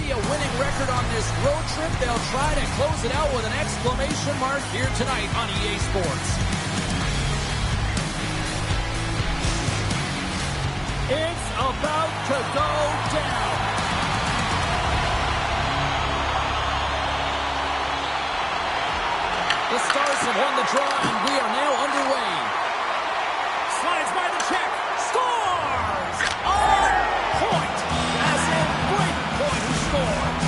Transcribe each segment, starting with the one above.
already a winning record on this road trip. They'll try to close it out with an exclamation mark here tonight on EA Sports. It's about to go down. The Stars have won the draw, and we are now underway. Slides by the check. Scores! On point! As in Brayden Point, who scores.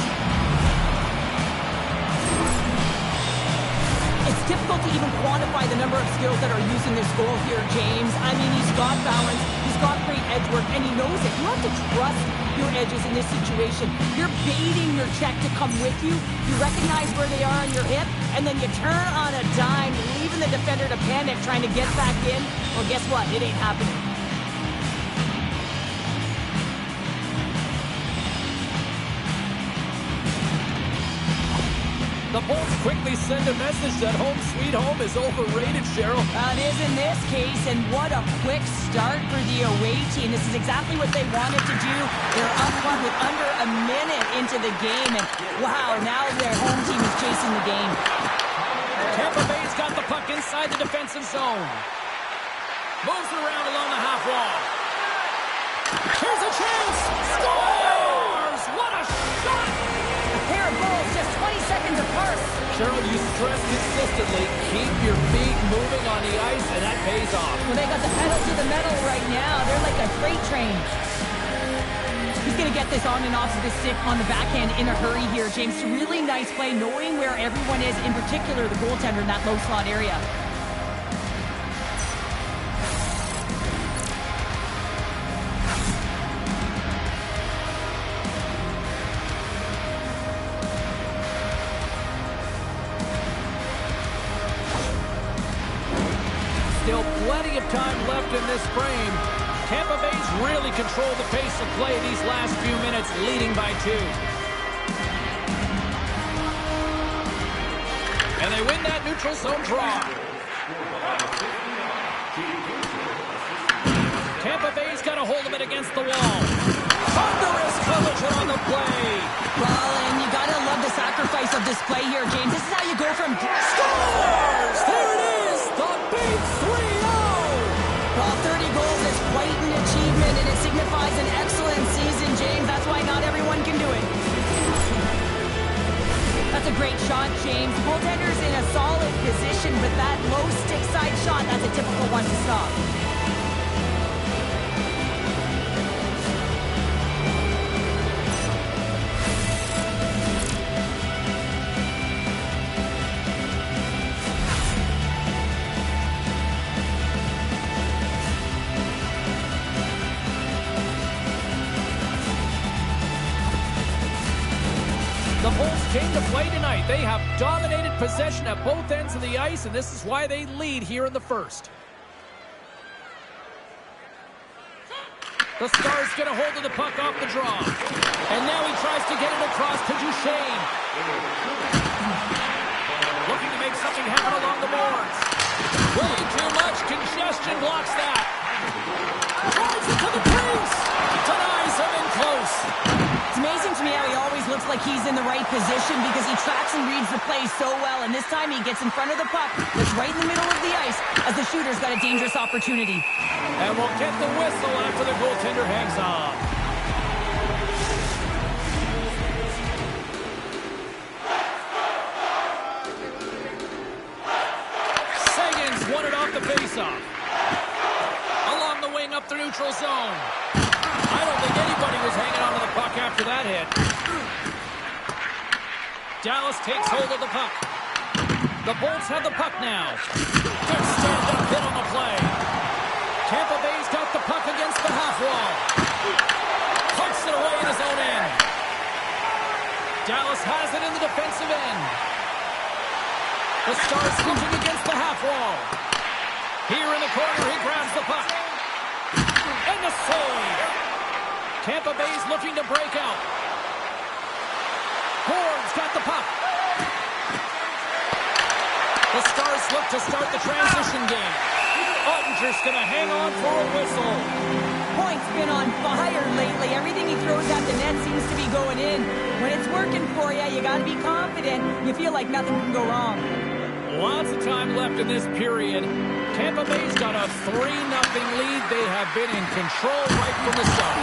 It's difficult to even quantify the number of skills that are used in this goal here, James. I mean, he's got balance, he's got great edge work, and he knows it. You have to trust your edges in this situation. You're baiting your check to come with you. You recognize where they are on your hip, and then you turn on a dime, leaving the defender to panic, trying to get back in. Well, guess what? It ain't happening. The Bolts quickly send a message that home sweet home is overrated, Cheryl. It is in this case, and what a quick start for the away team. This is exactly what they wanted to do. They're up one with under a minute into the game, and wow, now their home team is chasing the game. Tampa Bay's got the puck inside the defensive zone. Moves it around along the half wall. Here's a chance! Scores! What a shot! A pair of goals just 20 seconds apart. Cheryl, you stress consistently, keep your feet moving on the ice, and that pays off. Well, they got the pedal to the metal right now. They're like a freight train. He's going to get this on and off of the stick on the backhand in a hurry here, James. Really nice play, knowing where everyone is, in particular the goaltender in that low slot area. Still plenty of time left in this frame. Tampa Bay's really controlled the pace of play these last few minutes, leading by 2. And they win that neutral zone draw. Tampa Bay's got a hold of it against the wall. Thunderous collision on the play. Well, and you got to love the sacrifice of this play here, James. This is how you go from... Scores! There it is! The big 3-0! Well, 30 goals is quite an achievement, and it signifies an excellent season, James. That's why not everyone can do it. That's a great shot, James. Goaltender's in a solid position, but that low stick side shot, that's a difficult one to stop. The Bulls came to play tonight. They have dominated possession at both ends of the ice, and this is why they lead here in the first. The Stars get a hold of the puck off the draw. And now he tries to get it across to Duchesne. Looking to make something happen along the boards. Way too much congestion blocks that. Drives it to the crease. Denies him in close. It's amazing to me how he always looks like he's in the right position because he tracks and reads the play so well, and this time he gets in front of the puck that's right in the middle of the ice as the shooter's got a dangerous opportunity. And we'll get the whistle after the goaltender hangs on. Sagan's won it off the faceoff. Along the wing up the neutral zone. I don't think anybody was hanging on to the puck after that hit. Dallas takes hold of the puck. The Bolts have the puck now. Good stand-up hit on the play. Tampa Bay's got the puck against the half wall. Pucks it away in his own end. Dallas has it in the defensive end. The Stars looking against the half wall. Here in the corner, he grabs the puck. And the save. Tampa Bay's looking to break out. Ford's got the puck. The Stars look to start the transition game. Ottinger's going to hang on for a whistle. Point's been on fire lately. Everything he throws at the net seems to be going going in. When it's working for you, you got to be confident. You feel like nothing can go wrong. Lots of time left in this period. Tampa Bay's got a 3-0 lead. They have been in control right from the start.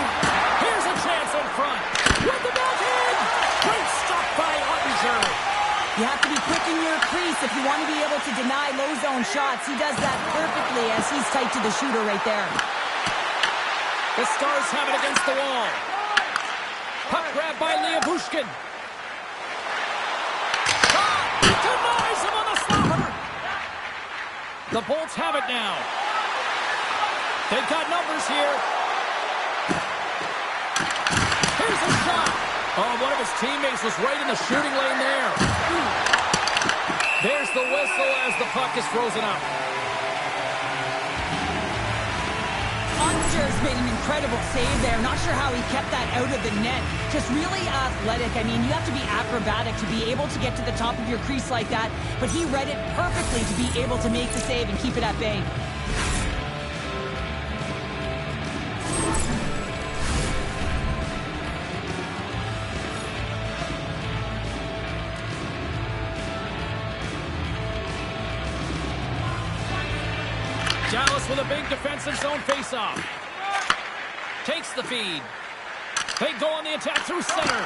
Here's a chance in front. With the backhand! Great stop by Ottinger. You have to be quick in your crease if you want to be able to deny low zone shots. He does that perfectly as he's tight to the shooter right there. The Stars have it against the wall. Puck grab by Bushkin. Shot! Denies him on the slapper. The Bolts have it now. They've got numbers here. Here's a shot. Oh, one of his teammates was right in the shooting lane there. There's the whistle as the puck is frozen up. Ottinger's made an incredible save there. Not sure how he kept that out of the net. Just really athletic. I mean, you have to be acrobatic to be able to get to the top of your crease like that. But he read it perfectly to be able to make the save and keep it at bay. Dallas with a big defensive zone faceoff. Takes the feed. They go on the attack through center.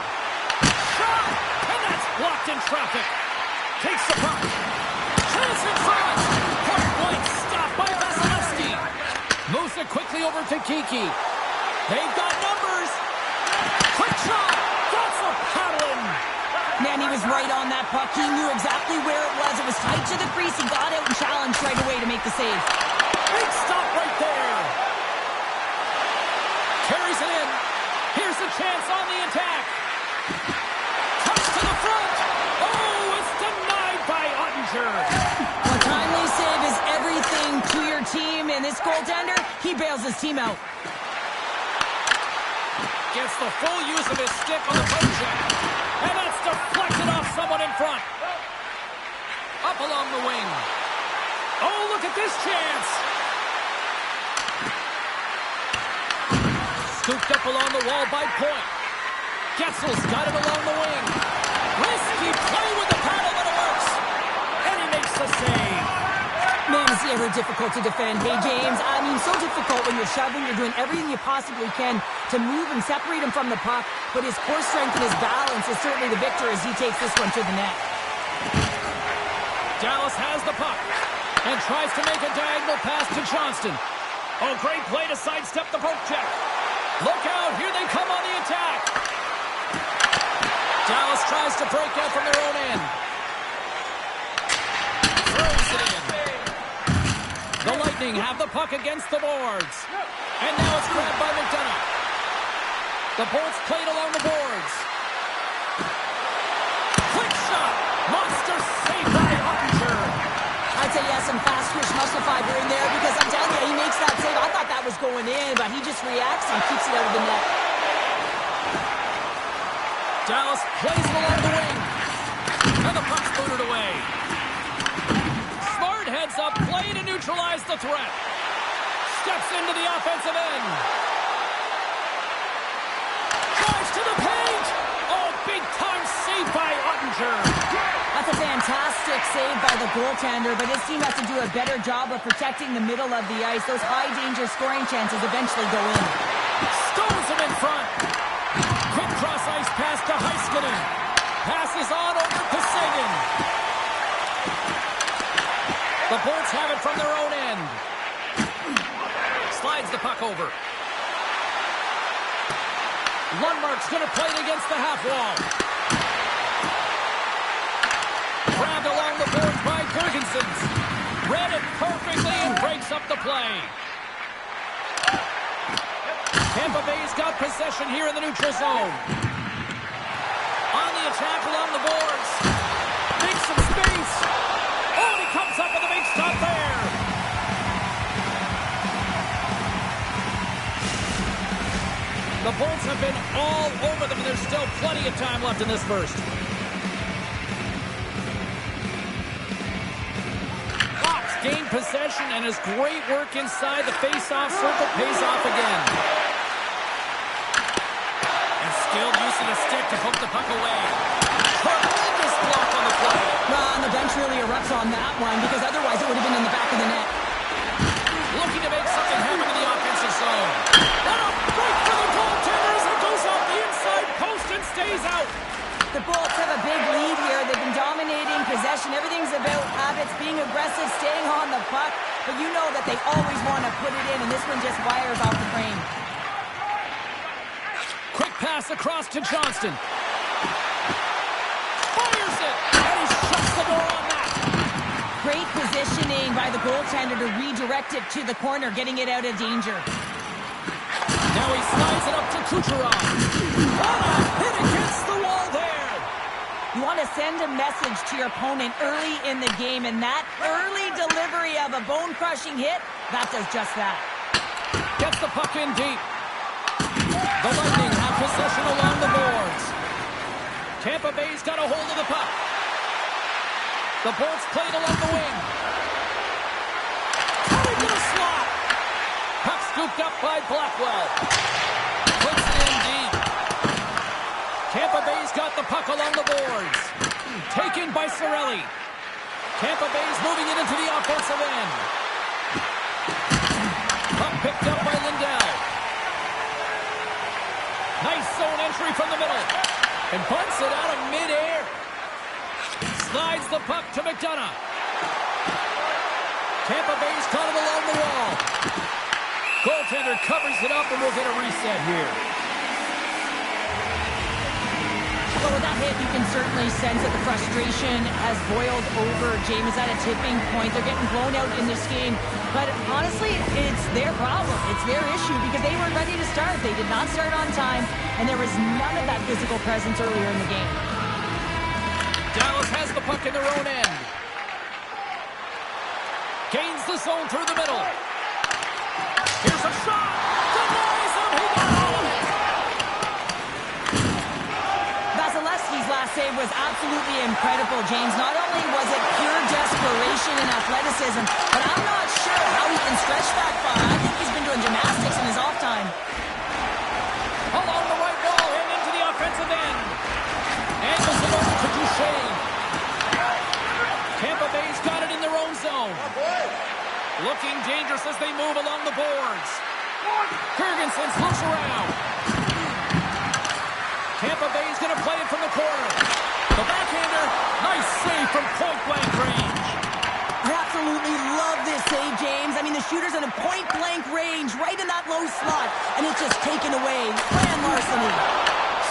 Shot! And that's blocked in traffic. Takes the puck. Chance in front. Point blank stop by Vasilevsky. Moves it quickly over to Kiki. They've got numbers. Quick shot. That's a paddling. Man, he was right on that puck. He knew exactly where it was. It was tight to the crease. He got out and challenged right away to make the save. Big stop right there. Carries it in. Here's the chance on the attack. Touch to the front. Oh, it's denied by Ottinger. A timely save is everything to your team, and this goaltender, he bails his team out. Gets the full use of his stick on the poke check. And that's deflected off someone in front. Up along the wing. Oh, look at this chance. Scooped up along the wall by Point. Getzel's got it along the wing. Risky play with the paddle, but it works. And he makes the save. Man, is he ever difficult to defend. Hey, James, I mean, so difficult when you're shoving. You're doing everything you possibly can to move and separate him from the puck. But his core strength and his balance is certainly the victor as he takes this one to the net. Dallas has the puck and tries to make a diagonal pass to Johnston. Oh, great play to sidestep the poke check. Look out, here they come on the attack. Dallas tries to break out from their own end. Throws it in. The Lightning have the puck against the boards. And now it's grabbed by McDonough. The Bolts played along the boards. Quick shot. Monster save by Ottinger. I'd say he has some fast twitch muscle fiber in there because I'm telling you, he makes that save. I thought that was going in, but he just reacts and keeps it out of the net. Dallas plays it along the wing. And the puck's booted away. Smart heads up, play to neutralize the threat. Steps into the offensive end. Drives to the paint. Oh, big time save by Ottinger. That's a fantastic save by the goaltender, but his team has to do a better job of protecting the middle of the ice. Those high-danger scoring chances eventually go in. Stones him in front. Quick cross-ice pass to Heiskanen. Passes on over to Sagan. The Bolts have it from their own end. Slides the puck over. Lundmark's going to play it against the half wall. Grabbed along the boards by Gergensons. Read it perfectly and breaks up the play. Tampa Bay's got possession here in the neutral zone. On the attack along the boards. Makes some space. Oh, he comes up with a big stop there. The Bolts have been all over them, and there's still plenty of time left in this first. Fox gained possession, and his great work inside the face-off circle pays off again. And Skilled use of the stick to poke the puck away. Tremendous block on the play. Well, and the bench really erupts on that one because otherwise it would have been in the back of the net. Looking to make something happen in the offensive zone. And a break for the goaltender as it goes off the inside post and stays out. The Bolts have a big lead here. They've been dominating possession. Everything's about habits, being aggressive, staying on the puck. But you know that they always want to put it in, and this one just wires off the frame. Quick pass across to Johnston. Fires it, and he shuts the door on that. Great positioning by the goaltender to redirect it to the corner, getting it out of danger. Now he slides it up to Kucherov. What a hit against the wall there. You want to send a message to your opponent early in the game, and that early delivery of a bone-crushing hit, that does just that. Gets the puck in deep. The Lightning have possession along the boards. Tampa Bay's got a hold of the puck. The Bolts played along the wing. Coming to the slot. Puck scooped up by Blackwell. Puts it in deep. Tampa Bay's got the puck along the boards. Taken by Cirelli. Tampa Bay's moving it into the offensive end. Puck picked up by Lindell. Nice zone entry from the middle. And bunts it out of midair. Slides the puck to McDonough. Tampa Bay's caught it along the wall. Goaltender covers it up and we'll get a reset here. Well, with that hit, you can certainly sense that the frustration has boiled over. James is at a tipping point. They're getting blown out in this game. But honestly, it's their problem. It's their issue because they weren't ready to start. They did not start on time, and there was none of that physical presence earlier in the game. Dallas has the puck in their own end. Gains the zone through the middle. Here's a shot. Denies him. He got all of it. Vasilevsky's last save was absolutely incredible, James. Not only was it pure desperation and athleticism, but I'm not sure how he can stretch that far. I think he's been doing gymnastics in his off time. Along the right wall and into the offensive end. Angles it over to Duchesne. Tampa Bay's got it in their own zone. Looking dangerous as they move along the boards. Ferguson's looks around. Tampa Bay's going to play it from the corner. The backhander, nice save from point-blank range. I absolutely love this save, James. I mean, the shooter's in a point-blank range, right in that low slot, and it's just taken away. Grand larceny.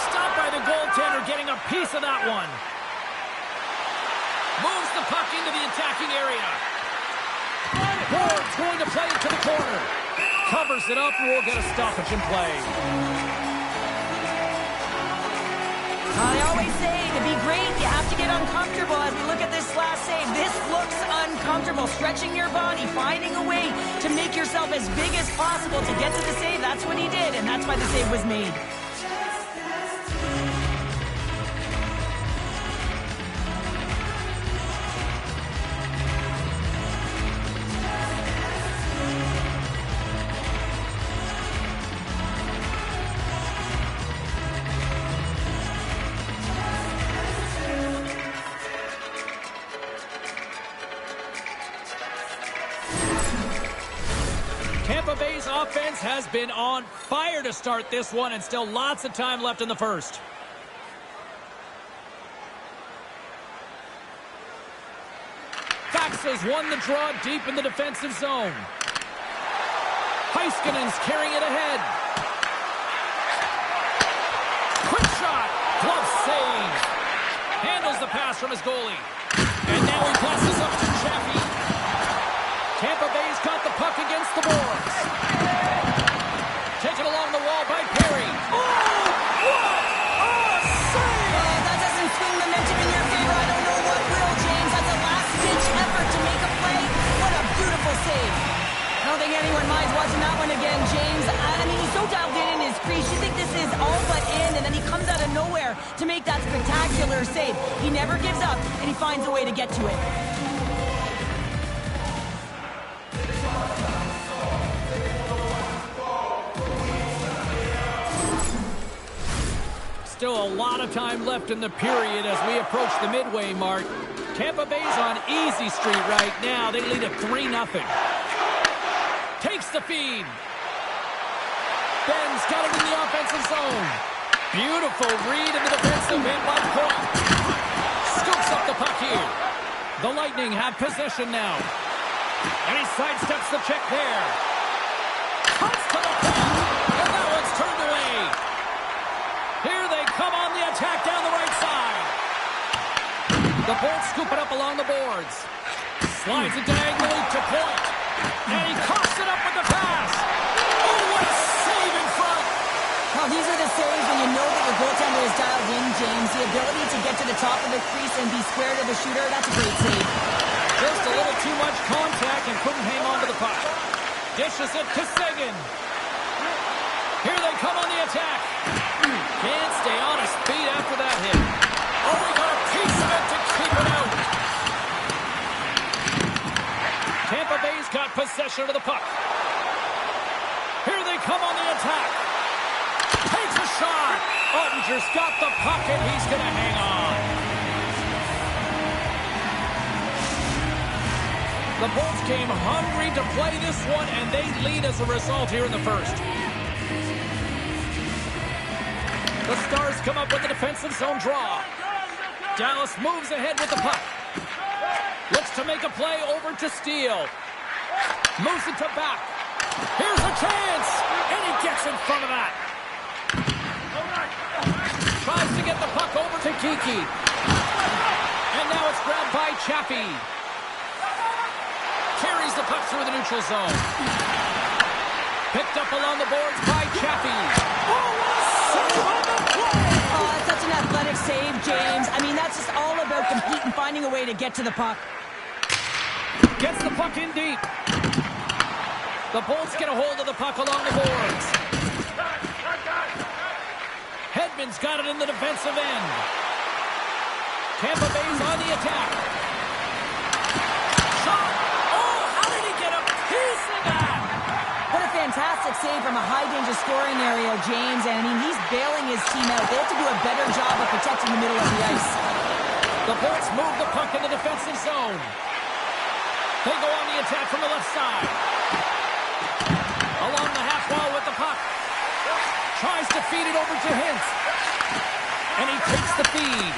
Stopped by the goaltender, getting a piece of that one. Moves the puck into the attacking area. Ward's going to play it to the corner. Covers it up, and we'll get a stoppage in play. I always say, to be great, you have to get uncomfortable. As we look at this last save, this looks uncomfortable. Stretching your body, finding a way to make yourself as big as possible to get to the save. That's what he did, and that's why the save was made. Tampa Bay's offense has been on fire to start this one, and still lots of time left in the first. Fax has won the draw deep in the defensive zone. Heiskanen's carrying it ahead. Quick shot. Glove save. Handles the pass from his goalie. And now he passes up to Chaffee. Tampa Bay's got the puck against the boards. Taken along the wall by Perry. Oh, what a save! That doesn't swing momentum in your favor. I don't know what will, James. That's a last-ditch effort to make a play. What a beautiful save. I don't think anyone minds watching that one again, James. I mean, he's so dialed in his crease. You think this is all but in, and then he comes out of nowhere to make that spectacular save. He never gives up, and he finds a way to get to it. still a lot of time left in the period as we approach the midway mark. Tampa Bay's on easy street right now. They lead at 3-0. Takes the feed. Ben's got it in the offensive zone. Beautiful read in the defensive end by Point. Scoops up the puck here. The Lightning have possession now. And he sidesteps the check there. Cuts to the puck. And that one's turned away. Here they come on the attack down the right side. The Bolts scoop it up along the boards. Slides it diagonally to Point. And he coughs it up with the pass. Oh, what a save in front. Well, these are the saves when you know that your goaltender is dialed in, James. The ability to get to the top of the crease and be square to the shooter, that's a great save. Just a little too much contact and couldn't hang on to the puck. Dishes it to Seguin. Here they come on the attack. Can't stay on his feet after that hit. Oh, we got a piece of it to keep it out. Tampa Bay's got possession of the puck. Here they come on the attack. Takes a shot. Ottinger's got the puck and he's going to hang on. The Bolts came hungry to play this one, and they lead as a result here in the first. The Stars come up with the defensive zone draw. Dallas moves ahead with the puck. Looks to make a play over to Steele. Moves it to back. Here's a chance, and he gets in front of that. Tries to get the puck over to Kiki. And now it's grabbed by Chappie. Carries the puck through the neutral zone. Picked up along the boards by Chappie. Oh, that's such an athletic save, James. I mean, that's just all about competing, finding a way to get to the puck. Gets the puck in deep. The Bolts get a hold of the puck along the boards. Hedman's got it in the defensive end. Tampa Bay's on the attack. Shot! Oh, how did he get a piece of that? What a fantastic save from a high-danger scoring area, James. And, I mean, he's bailing his team out. They have to do a better job of protecting the middle of the ice. The Bolts move the puck in the defensive zone. They go on the attack from the left side. Along the half wall with the puck. Tries to feed it over to Hintz. And he takes the feed.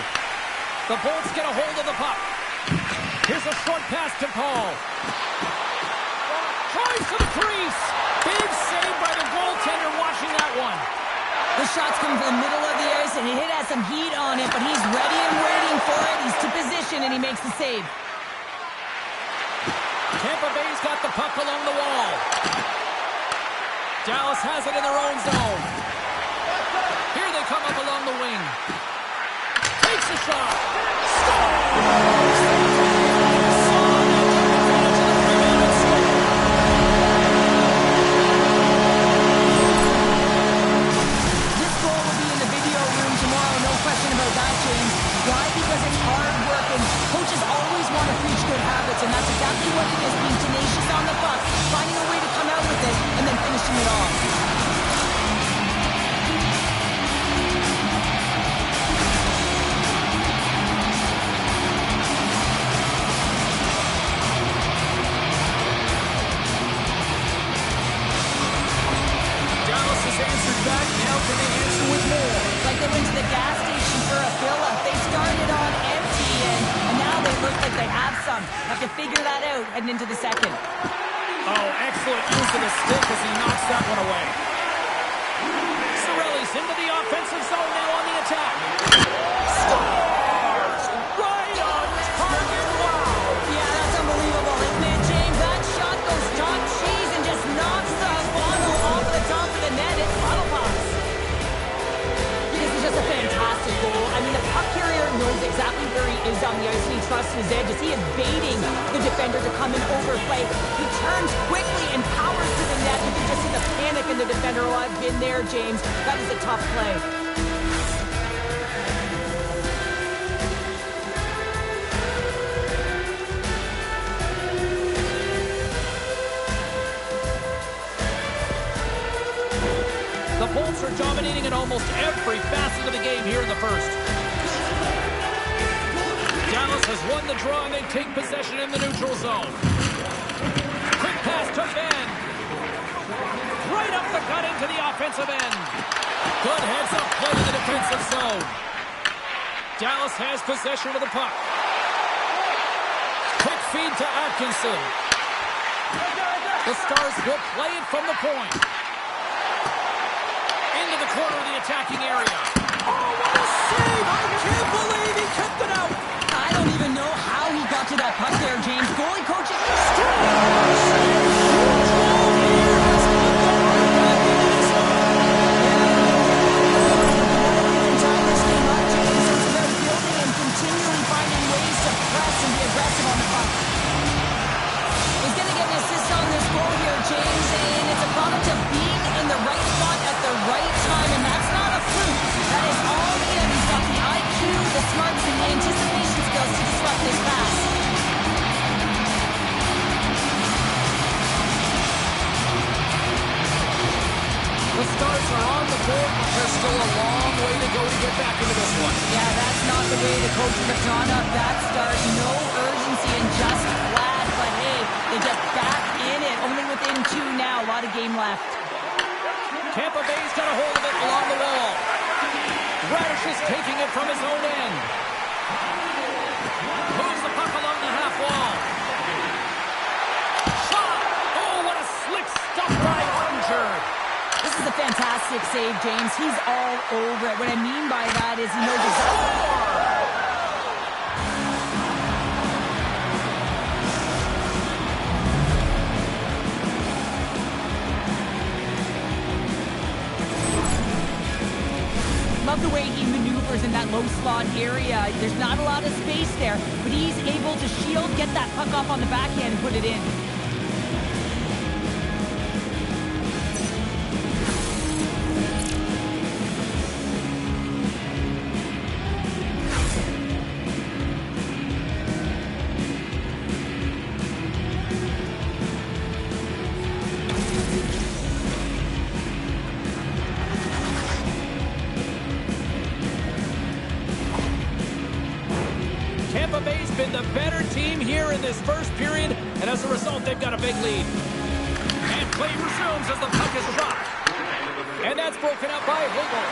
The Bolts get a hold of the puck. Here's a short pass to Paul. Tries to the crease. Big save by the goaltender watching that one. The shot's coming from the middle of the ice, and it has some heat on it, but he's ready and waiting for it. He's to position, and he makes the save. Tampa Bay's got the puck along the wall. Dallas has it in their own zone. Here they come up along the wing. Takes a shot. This goal will be in the video room tomorrow, no question about that, James. Why? Because it's hard work, and coaches always want to preach good habits, and that's exactly what it is, being tenacious on the puck, finding a way to come out with it, and then finishing it off. Dallas has answered back. Now can they answer with more? Like they went to the gas station for a fill-up. They started on empty, and now they look like they have some. Have to figure that out heading into the second. Oh, excellent use of the stick as he knocks that one away. Cirelli's into the offensive zone now on the attack. Scores! Right on target! Wow! Yeah, that's unbelievable, isn't it, James? That shot goes top cheese and just knocks the bottle off the top of the net. It's bottle pops. This is just a fantastic goal. I mean, the puck carrier knows exactly where he is on the ice, and he trusts his edges. He is baiting the defender to come and overplay. He turns quickly and powers to the net. You can just see the panic in the defender. Oh, I've been there, James. That is a tough play. The Bolts are dominating at home almost every facet of the game here in the first. Dallas has won the draw, and they take possession in the neutral zone. Quick pass to Ben. Right up the gut into the offensive end. Good heads-up play in the defensive zone. Dallas has possession of the puck. Quick feed to Atkinson. The Stars will play it from the point. Into the corner of the attacking area. Oh, what a save! I can't believe he kept it out! I don't even know how he got to that puck there, James. Goalie coaching. Continually finding ways to press and be aggressive on the puck. He's going to get an assist on this goal here, James, and it's a product of being in the right spot at the right time, and that's not a fluke. That is all him. He's got the IQ, the smarts, and the anticipation skills to disrupt this pass. The Stars are on the board, but there's still a long way to go to get back into this one. Yeah, that's not the way the coaches have drawn up that start. No urgency and just flat, but hey, they get back in it. Only within 2 now. A lot of game left. Tampa Bay's got a hold of it along the wall. Radish is taking it from his own end. Moves the puck along the half wall. Shot! Oh, what a slick stuff by Ottinger. This is a fantastic save, James. He's all over it. What I mean by that is he knows exactly. Love the way he maneuvers in that low slot area. There's not a lot of space there, but he's able to shield, get that puck off on the backhand, and put it in. Tampa Bay's been the better team here in this first period, and as a result, they've got a big lead. And play resumes as the puck is dropped. And that's broken up by Hagel.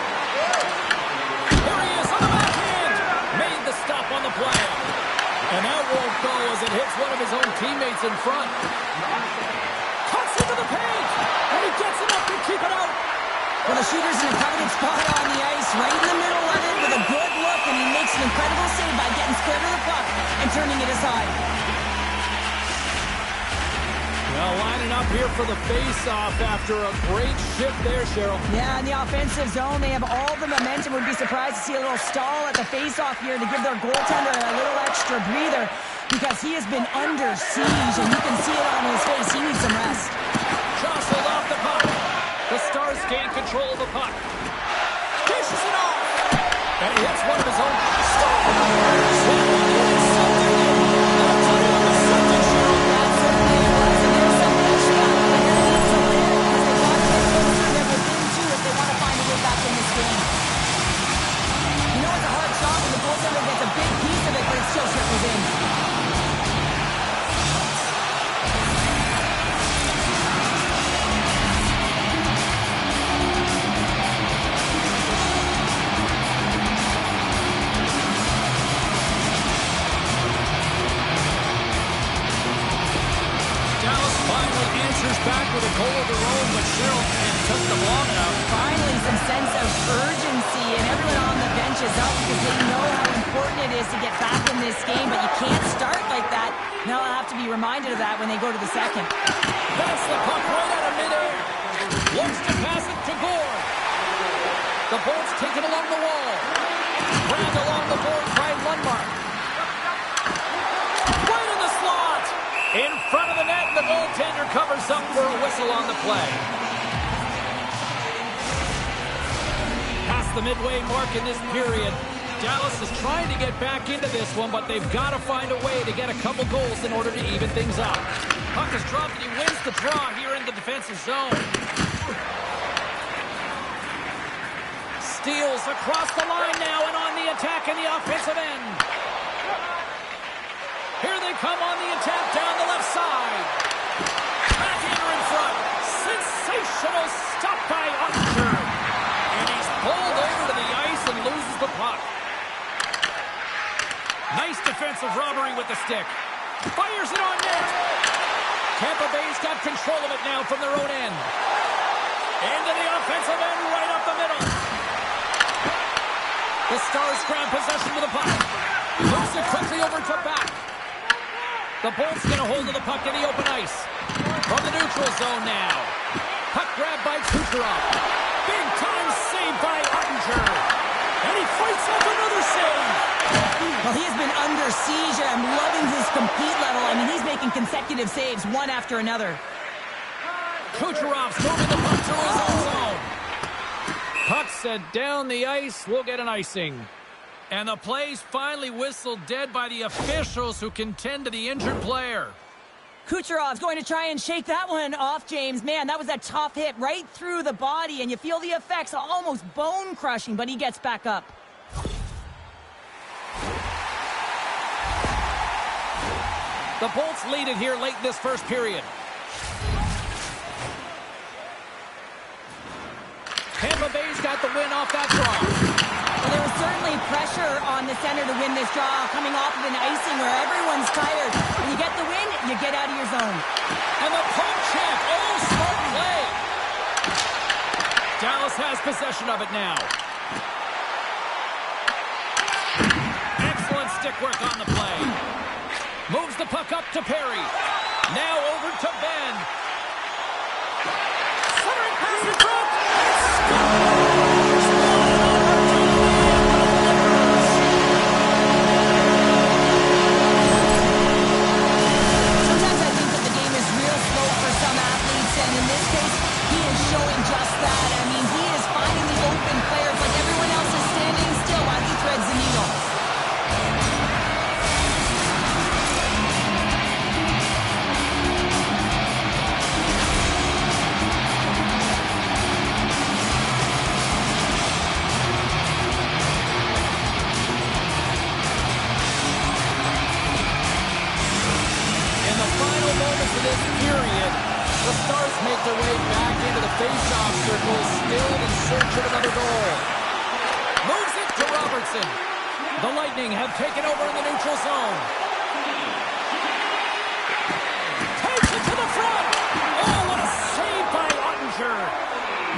There he is on the backhand. Made the stop on the play. And that won't go as it hits one of his own teammates in front. Cuts into the paint. And he gets enough to keep it out. Well, the shooter's in a coveted spot on the ice, right in the middle of it with a good look, and he makes an incredible save by getting square to the puck and turning it aside. Well, lining up here for the face-off after a great shift there, Cheryl. Yeah, in the offensive zone, they have all the momentum. Would be surprised to see a little stall at the face-off here to give their goaltender a little extra breather because he has been under siege, and you can see it on his face. He needs some rest. Jostled off the puck. The Stars gain control of the puck. Dishes it off. And he hits one of his own. Stop! Back with a goal of their own, but Cheryl, it took them long enough. Finally, some sense of urgency, and everyone on the bench is up because they know how important it is to get back in this game, but you can't start like that. Now they'll have to be reminded of that when they go to the second. That's the puck right out of midair. Looks to pass it to Gord. The boat's taken along the wall. Grabbed along the boards by Lundmark. Right in the slot. In front of the net, the goaltender covers up for a whistle on the play. Past the midway mark in this period, Dallas is trying to get back into this one, but they've got to find a way to get a couple goals in order to even things up. Puck is dropped, and he wins the draw here in the defensive zone. Steals across the line now and on the attack in the offensive end. Here they come on the attack down the left side. Backhander in front. Sensational stop by Ottinger. And he's pulled over to the ice and loses the puck. Nice defensive robbery with the stick. Fires it on net. Tampa Bay's got control of it now from their own end. Into the offensive end right up the middle. The Stars grab possession with the puck. Moves it quickly over to back. The Bolts get a hold of the puck in the open ice. From the neutral zone now. Puck grabbed by Kucherov. Big time save by Ottinger. And he fights off another save. Well, he has been under siege. I'm loving his compete level. I mean, he's making consecutive saves one after another. Kucherov's moving the puck to his own zone. Puck set down the ice. We'll get an icing. And the play's finally whistled dead by the officials who can tend to the injured player. Kucherov's going to try and shake that one off, James. Man, that was a tough hit right through the body, and you feel the effects, almost bone-crushing, but he gets back up. The Bolts lead it here late in this first period. Tampa Bay's got the win off that draw. Well, there was certainly pressure on the center to win this draw, coming off of an icing where everyone's tired. When you get the win, you get out of your zone. And the poke check. Oh, smart play. Dallas has possession of it now. Excellent stick work on the play. Moves the puck up to Perry. Now over to Ben. Centering pass in front. Sometimes I think that the game is real slow for some athletes, and in this case, he is showing just that. I mean, he is finding the open players like everyone else is standing still while he threads the needle. This period, the Stars make their way back into the face-off circle, still in search of another goal. Moves it to Robertson. The Lightning have taken over in the neutral zone. Takes it to the front. Oh, what a save by Ottinger.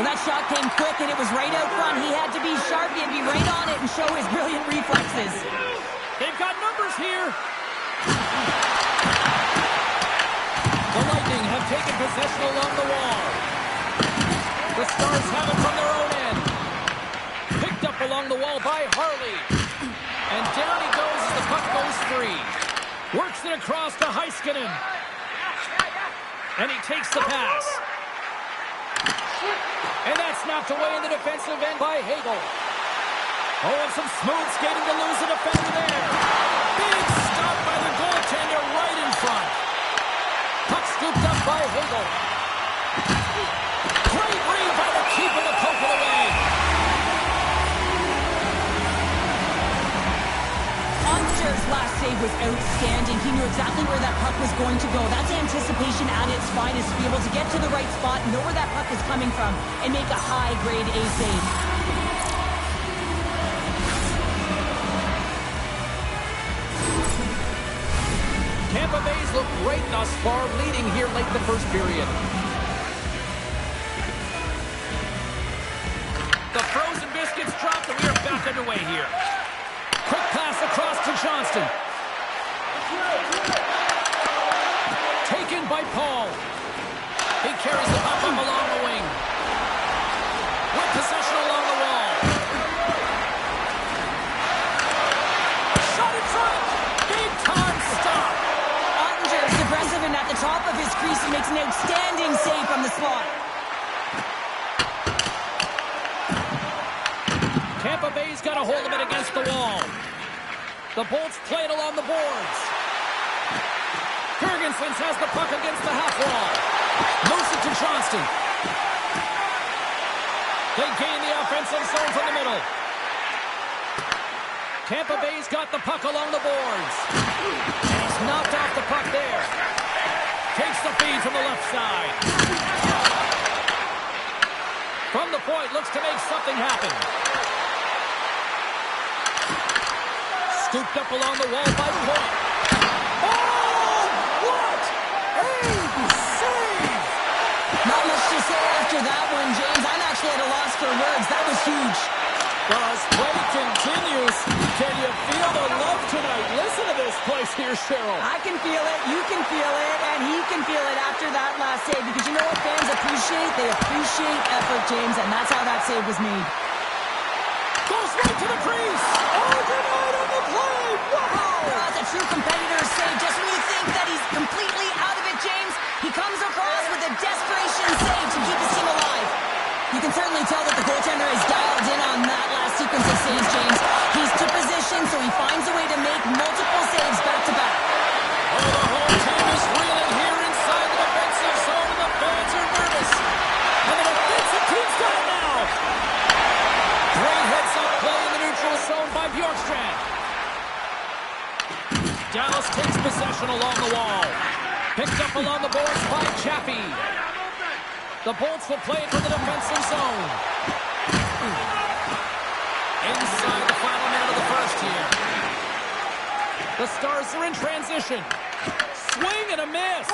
Well, that shot came quick, and it was right out front. He had to be sharp. He had to be right on it and show his brilliant reflexes. They've got numbers here. The Lightning have taken possession along the wall. The Stars have it from their own end. Picked up along the wall by Harley. And down he goes as the puck goes free. Works it across to Heiskanen. And he takes the pass. And that's knocked away in the defensive end by Hagel. Oh, and some smooth skating to lose a defender there. Big stop by the goaltender right in front. Puck scooped up by Hagel. Great read by the keeper to poke it away. Ottinger's last save was outstanding. He knew exactly where that puck was going to go. That's anticipation at its finest, to be able to get to the right spot, know where that puck is coming from, and make a high-grade A save. Tampa Bay's look great thus far, leading here late in the first period. The frozen biscuits dropped, and we are back underway here. Quick pass across to Johnston. Taken by Paul. He carries the puck up along the wing. With possession along the wall. Shot in front. Big time stop. Ottinger's aggressive and at the top of his crease. He makes an outstanding save from the slot. Tampa Bay's got a hold of it against the wall. The Bolts play it along the boards. Ferguson has the puck against the half wall. Moves it to Johnston. They gain the offensive zone from the middle. Tampa Bay's got the puck along the boards. And he's knocked off the puck there. Takes the feed from the left side. From the point, looks to make something happen. Scooped up along the wall by Point. Oh, what a save! Not much to say after that one, James. I'm actually at a loss for words. That was huge. Well, as play continues, can you feel the love tonight? Listen to this place here, Cheryl. I can feel it, you can feel it, and he can feel it after that last save. Because you know what fans appreciate? They appreciate effort, James, and that's how that save was made. Goes right to the crease. Oh, denied on the play. Wow. That's a true competitor's save. Just when you think that he's completely out of it, James, he comes across with a desperation save to keep his team alive. You can certainly tell that the goaltender is dialed in on that last sequence of saves, James. He's to position, so he finds a way to make multiple saves back-to-back. Oh, the whole team is reeling here inside the defensive zone, and the fans are nervous. And the defensive team's got it now. Great heads-up play in the neutral zone by Bjorkstrand. Dallas takes possession along the wall. Picked up along the boards by Chaffee. The Bolts will play it from the defensive zone. Inside the final minute of the first here. The Stars are in transition. Swing and a miss.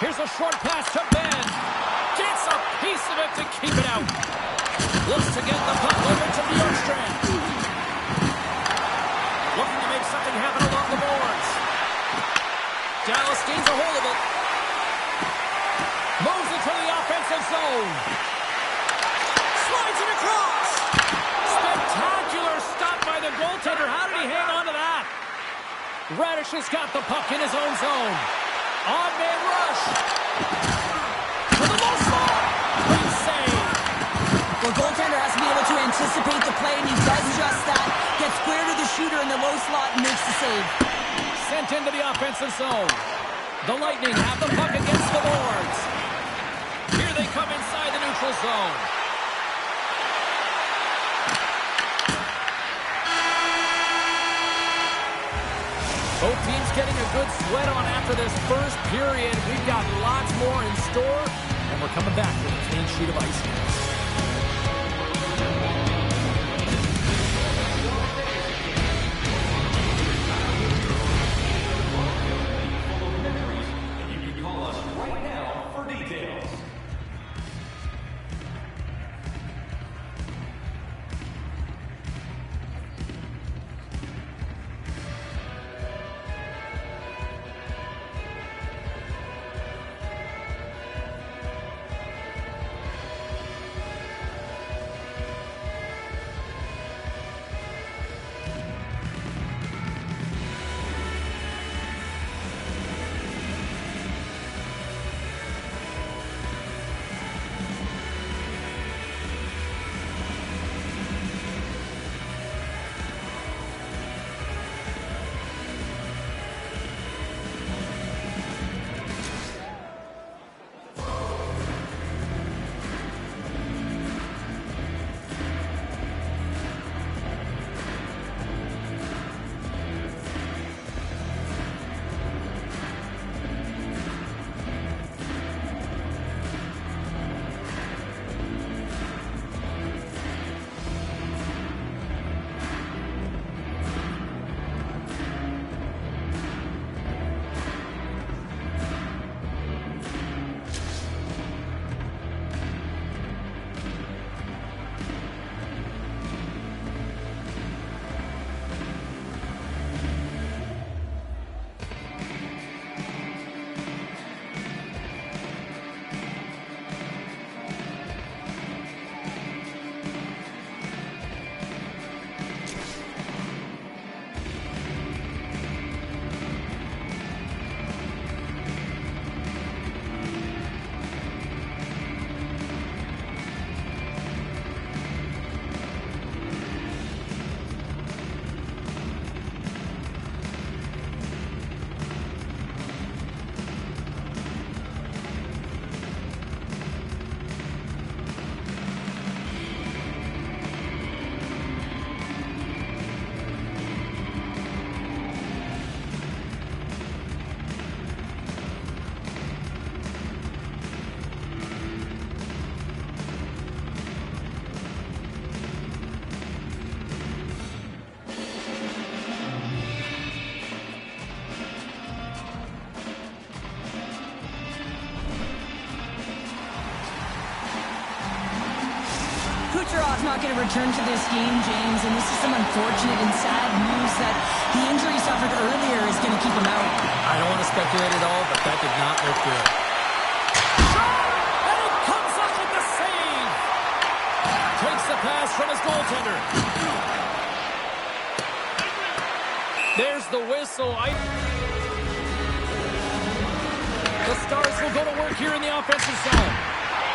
Here's a short pass to Ben. Gets a piece of it to keep it out. Looks to get the puck over to Bjorkstrand. Looking to make something happen along the boards. Dallas gains a hold of it. Moves it to the offensive zone. Slides it across. Spectacular stop by the goaltender. How did he hang on to that? Radish has got the puck in his own zone. Odd man rush. To the low slot. Great save. The goaltender has to be able to anticipate the play, and he does just that. Gets square to the shooter in the low slot and makes the save. Sent into the offensive zone. The Lightning have the puck against the boards. Here they come inside the neutral zone. Both teams getting a good sweat on after this first period. We've got lots more in store, and we're coming back with a clean sheet of ice next. not going to return to this game, James, and this is some unfortunate and sad news that the injury suffered earlier is going to keep him out. I don't want to speculate at all, but that did not look good. And it comes up with the save! Takes the pass from his goaltender. There's the whistle. The Stars will go to work here in the offensive zone.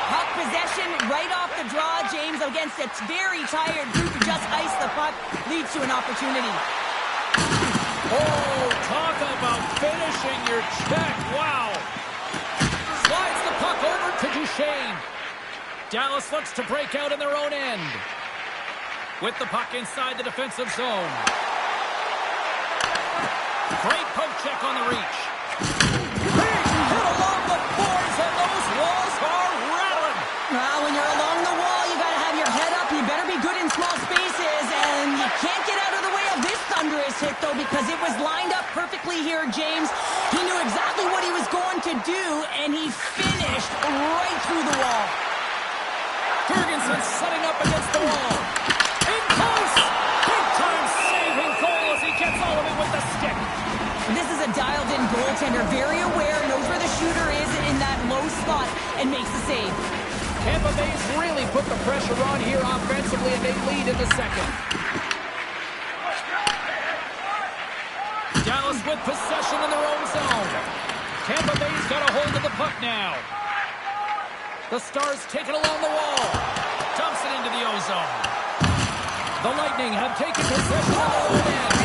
Puck possession right off the draw, James, against a very tired group who just iced the puck, leads to an opportunity. Oh, talk about finishing your check. Wow. Slides the puck over to Duchesne. Dallas looks to break out in their own end. With the puck inside the defensive zone. Great poke check on the reach. Big hit along the boards, and those walls are rattling. Well, when you're along the wall, you got to have your head up. You better be good in small spaces, and you can't get out of the way of this thunderous hit, though, because it was lined up perfectly here, James. He knew exactly what he was going to do, and he finished right through the wall. Ferguson setting up against the wall. In close! Big-time saving goal as he gets all of it with the stick. This is a dialed-in goaltender, very aware, knows where the shooter is in that low spot, and makes the save. Tampa Bay's really put the pressure on here offensively, and they lead in the second. Dallas with possession in their own zone. Tampa Bay's got a hold of the puck now. The Stars take it along the wall. Dumps it into the O-zone. The Lightning have taken possession of their own end.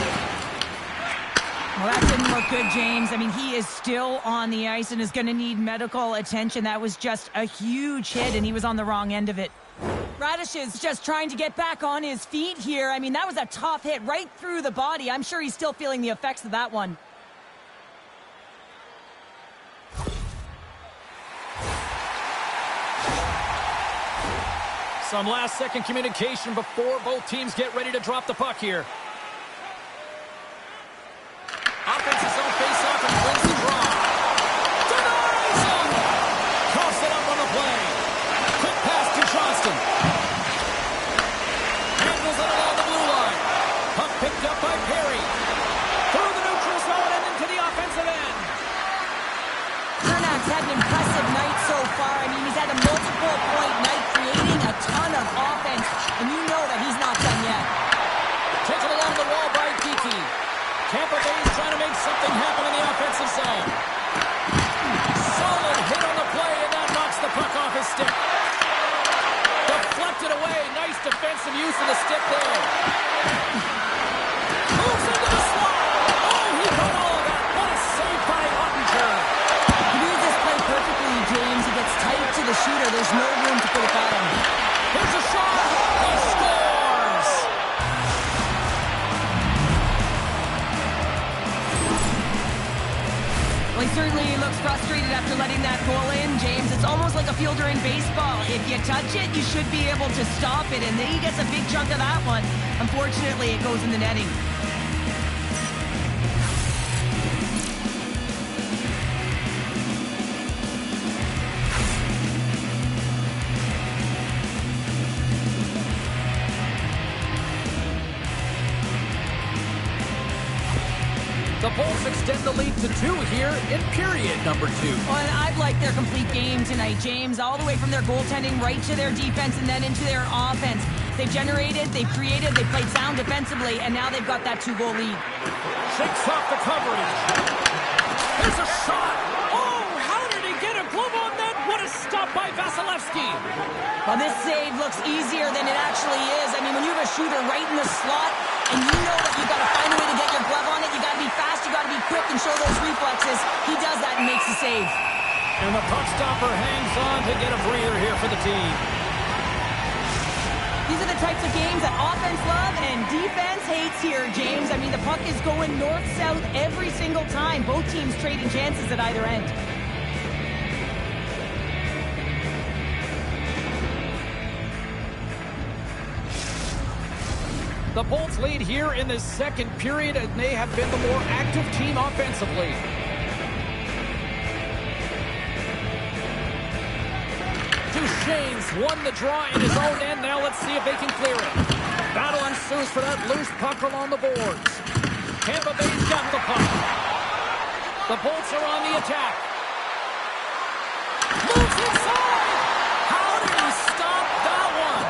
Well, that didn't look good, James. I mean, he is still on the ice and is going to need medical attention. That was just a huge hit, and he was on the wrong end of it. Radish is just trying to get back on his feet here. I mean, that was a tough hit right through the body. I'm sure he's still feeling the effects of that one. Some last-second communication before both teams get ready to drop the puck here. Offensive zone face-off and wins the draw. Denies him! Toss it up on the play. Quick pass to Johnston. Handles it along the blue line. Puck picked up by Perry. Through the neutral zone and into the offensive end. Cernak's had an impressive night so far. I mean, he's had a multiple-point night, creating a ton of offense, and you know that he's not done yet. Taken along the wall by Kiki. Tampa Bay's trying to make something happen in the offensive zone. Solid hit on the play, and that knocks the puck off his stick. Deflected away. Nice defensive use of the stick there. Moves into the slot. Oh, he got all of that. What a save by Ottinger. He used this play perfectly, James. He gets tight to the shooter. There's no room to put it by him. Here's a shot. He scores. Well, he certainly looks frustrated after letting that goal in, James. It's almost like a fielder in baseball. If you touch it, you should be able to stop it, and then he gets a big chunk of that one. Unfortunately, it goes in the netting. The Bolts extend the lead to 2 here in period number 2. Well, and I've liked their complete game tonight, James, all the way from their goaltending right to their defense and then into their offense. They've generated, they've created, they've played sound defensively, and now they've got that 2-goal lead. Shakes off the coverage. There's a shot. Oh, how did he get a glove on that? What a stop by Vasilevsky. Well, this save looks easier than it actually is. I mean, when you have a shooter right in the slot, and you know that you've got to find a way to get your glove on it, you got to be fast, you got to be quick and show those reflexes. He does that and makes the save. And the puck stopper hangs on to get a breather here for the team. These are the types of games that offense love and defense hates here, James. I mean, the puck is going north-south every single time. Both teams trading chances at either end. The Bolts lead here in the second period, and they have been the more active team offensively. James won the draw in his own end. Now let's see if they can clear it. Battle ensues for that loose puck along the boards. Tampa Bay's got the puck. The Bolts are on the attack. Moves inside! How did he stop that one?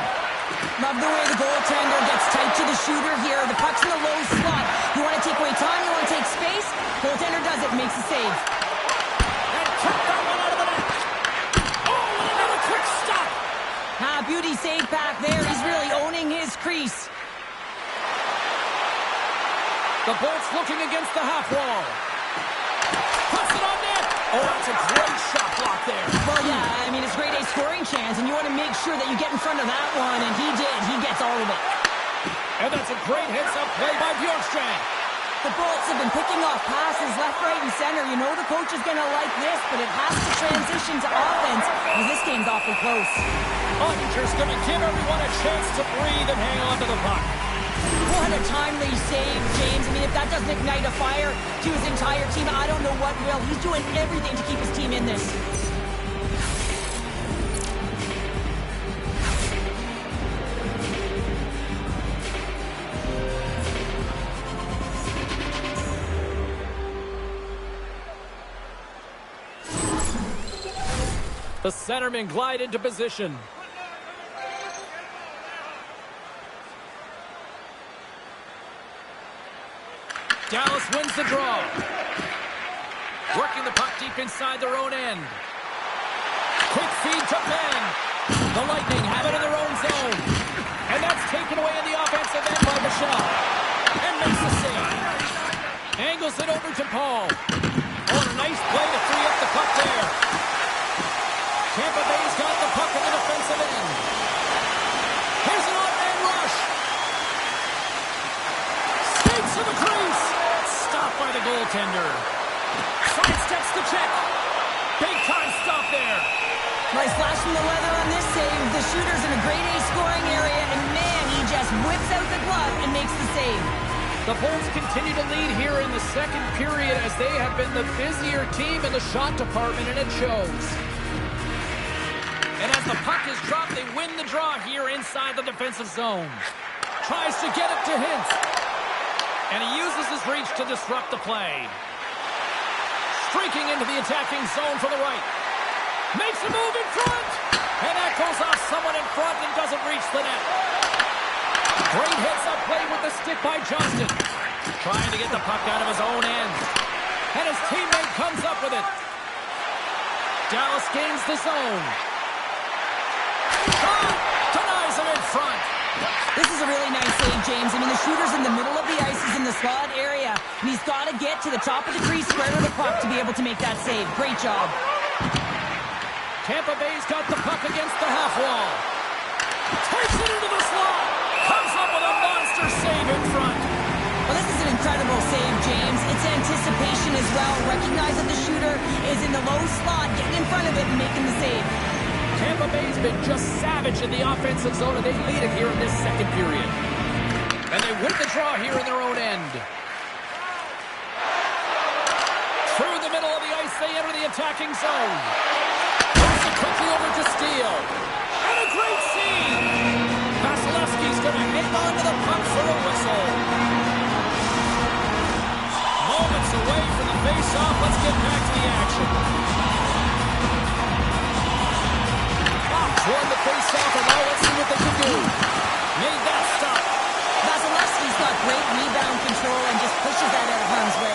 Love the way the goaltender gets tight to the shooter here. The puck's in the low slot. You want to take away time, you want to take space? Goaltender does it, makes the save. And took that one out of the net. Oh, and another quick stop. Beauty save back there. He's really owning his crease. The Bolts looking against the half wall. Puts it on net. Oh, that's a great shot block there. Well, yeah, I mean, it's a grade A scoring chance, and you want to make sure that you get in front of that one, and he did. He gets all of it. And that's a great heads-up play by Bjorkstrand. The Bolts have been picking off passes left, right, and center. You know the coach is going to like this, but it has to transition to offense, because this game's awfully close. Ottinger's going to give everyone a chance to breathe and hang on to the puck. What a timely save, James. I mean, if that doesn't ignite a fire to his entire team, I don't know what will. He's doing everything to keep his team in this. The centermen glide into position. Dallas wins the draw. Working the puck deep inside their own end. Quick feed to Ben. The Lightning have it in their own zone. And that's taken away in the offensive end by Michel. And makes the save. Angles it over to Paul. Oh, a nice play to free up the puck there. Tampa Bay's got the puck in the defensive end. Here's an off-man rush. Skates to the crease. Stopped by the goaltender. Sidesteps the check. Big time stop there. Nice flash from the leather on this save. The shooter's in a grade A scoring area, and man, he just whips out the glove and makes the save. The Bolts continue to lead here in the second period as they have been the busier team in the shot department, and it shows. And as the puck is dropped, they win the draw here inside the defensive zone. Tries to get it to Hintz. And he uses his reach to disrupt the play. Streaking into the attacking zone for the right. Makes a move in front. And that goes off someone in front and doesn't reach the net. Great heads-up play with the stick by Johnston. Trying to get the puck out of his own end. And his teammate comes up with it. Dallas gains the zone. Denies him in front. This is a really nice save, James. I mean, the shooter's in the middle of the ice. He's in the slot area. And he's got to get to the top of the crease square to the puck to be able to make that save. Great job. Tampa Bay's got the puck against the half wall. Takes it into the slot. Comes up with a monster save in front. Well, this is an incredible save, James. It's anticipation as well. Recognize that the shooter is in the low slot, getting in front of it and making the save. Tampa Bay's been just savage in the offensive zone, and they lead it here in this second period. And they win the draw here in their own end. Through the middle of the ice, they enter the attacking zone. Pass it quickly over to Steele. And a great save! Vasilevsky's going to hang on to the puck for a whistle. Moments away from the face-off. Let's get back to the action. Won the face-off, and now let's see what they can do. Made that stop. Vasilevsky's got great rebound control and just pushes that out of harm's way.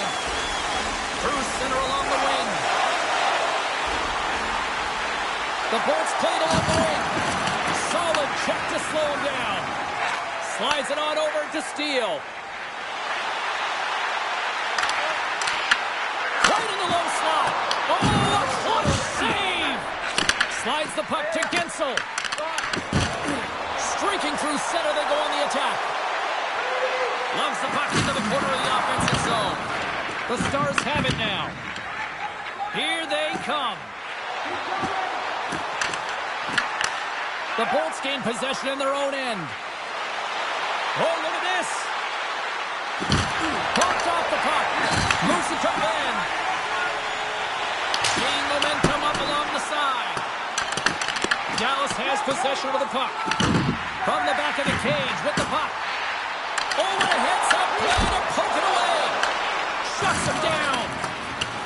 Through center along the wing. The Bolts played along the wing. Solid check to slow him down. Slides it on over to Steele. Right in the low slot. Oh, a close save! Slides the puck to Gensel. Streaking through center, they go on the attack. Loves the puck into the corner of the offensive zone. The Stars have it now. Here they come. The Bolts gain possession in their own end. Oh, look at this. Popped off the puck. Moves it to Ben. Gaining momentum up along the side. Dallas has possession of the puck. From the back of the cage with the puck. Over the heads-up play to poke it away. Shuts him down.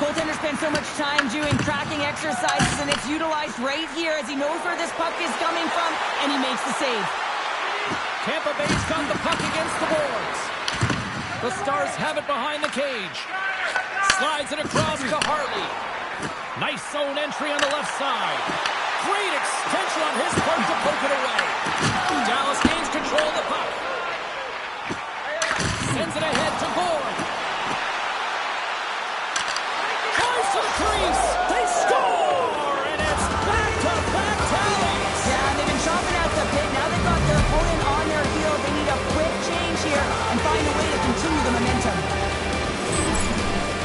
Goaltender spends so much time doing tracking exercises, and it's utilized right here as he knows where this puck is coming from, and he makes the save. Tampa Bay's got the puck against the boards. The Stars have it behind the cage. Slides it across to Hartley. Nice zone entry on the left side. Great extension on his part to poke it away. Dallas gains control of the puck. Sends it ahead to Gord. Tries to the crease. They score! And it's back-to-back tallies. Yeah, they've been chopping at the pit. Now they've got their opponent on their heel. They need a quick change here and find a way to continue the momentum.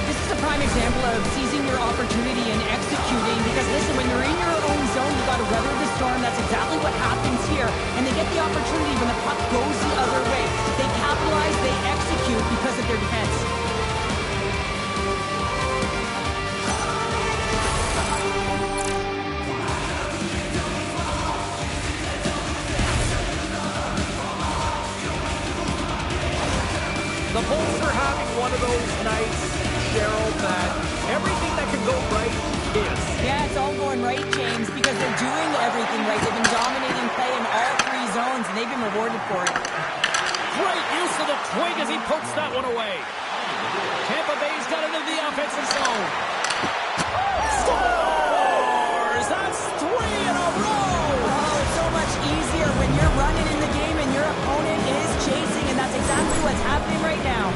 This is a prime example of seizing your opportunity and executing, because listen, when you're in your own zone, you got to weather the storm. That's exactly what happens here. And they get the opportunity when the puck goes the other way. They capitalize, they execute because of their defense. The Bulls are having one of those nights, Cheryl, that everything that can go right is. Yeah, it's all going right, James, because they're doing everything right. They've been dominating play in all three zones, and they've been rewarded for it. Great use of the twig as he pokes that one away. Tampa Bay's got into the offensive zone. Scores! That's 3 in a row! Oh, it's so much easier when you're running in the game and your opponent is chasing, and that's exactly what's happening right now.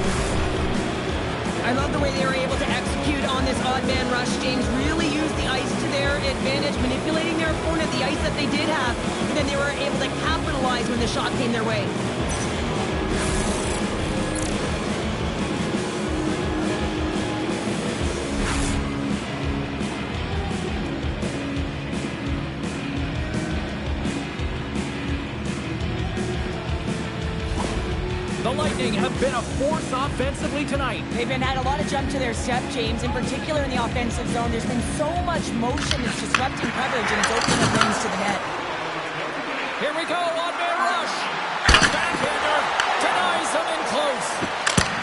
I love the way they were able to execute on this odd man rush. James really used the ice to their advantage, manipulating their opponent, the ice that they did have, and then they were able to capitalize when the shot came their way. The Lightning have been a force offensively tonight. They've had a lot of jump to their step, James, in particular in the offensive zone. There's been so much motion, it's disrupting coverage, and it's opening up lanes to the net. Here we go, one-man rush. The backhander denies him in close.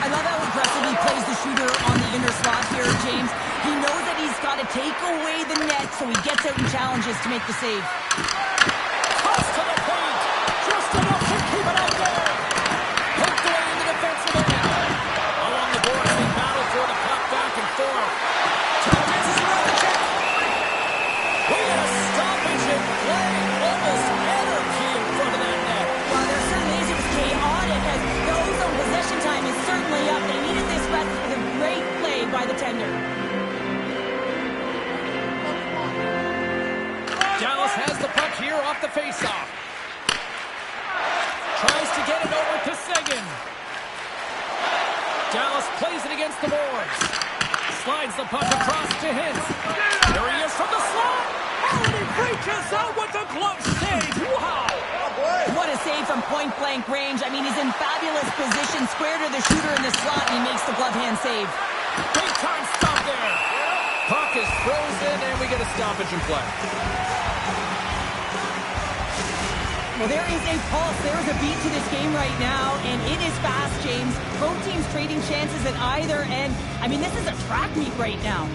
I love how aggressive he plays the shooter on the inner slot here, James. He knows that he's got to take away the net, so he gets out and challenges to make the save. Toss to the paint. Just enough to keep it out there. Poked away in the defensive end. Along the boards, they battle for the puck back and forth. Thomas is around the check. We got a stoppage in play. Almost anarchy in front of that net. Well, there certainly is. It was chaotic as the ozone possession time is certainly up. They needed this rest with a great play by the tender. Dallas has the puck here off the faceoff. Tries to get it over to Seguin. Dallas plays it against the boards. Slides the puck across to Hintz. There he is from the slot. Oh, and he reaches out with the glove save. Wow. What a save from point-blank range. I mean, he's in fabulous position, square to the shooter in the slot, and he makes the glove hand save. Big time stop there. Puck is frozen, and we get a stoppage in play. Well, there is a pulse. There is a beat to this game right now, and it is fast, James. Both teams trading chances at either end. I mean, this is a track meet right now.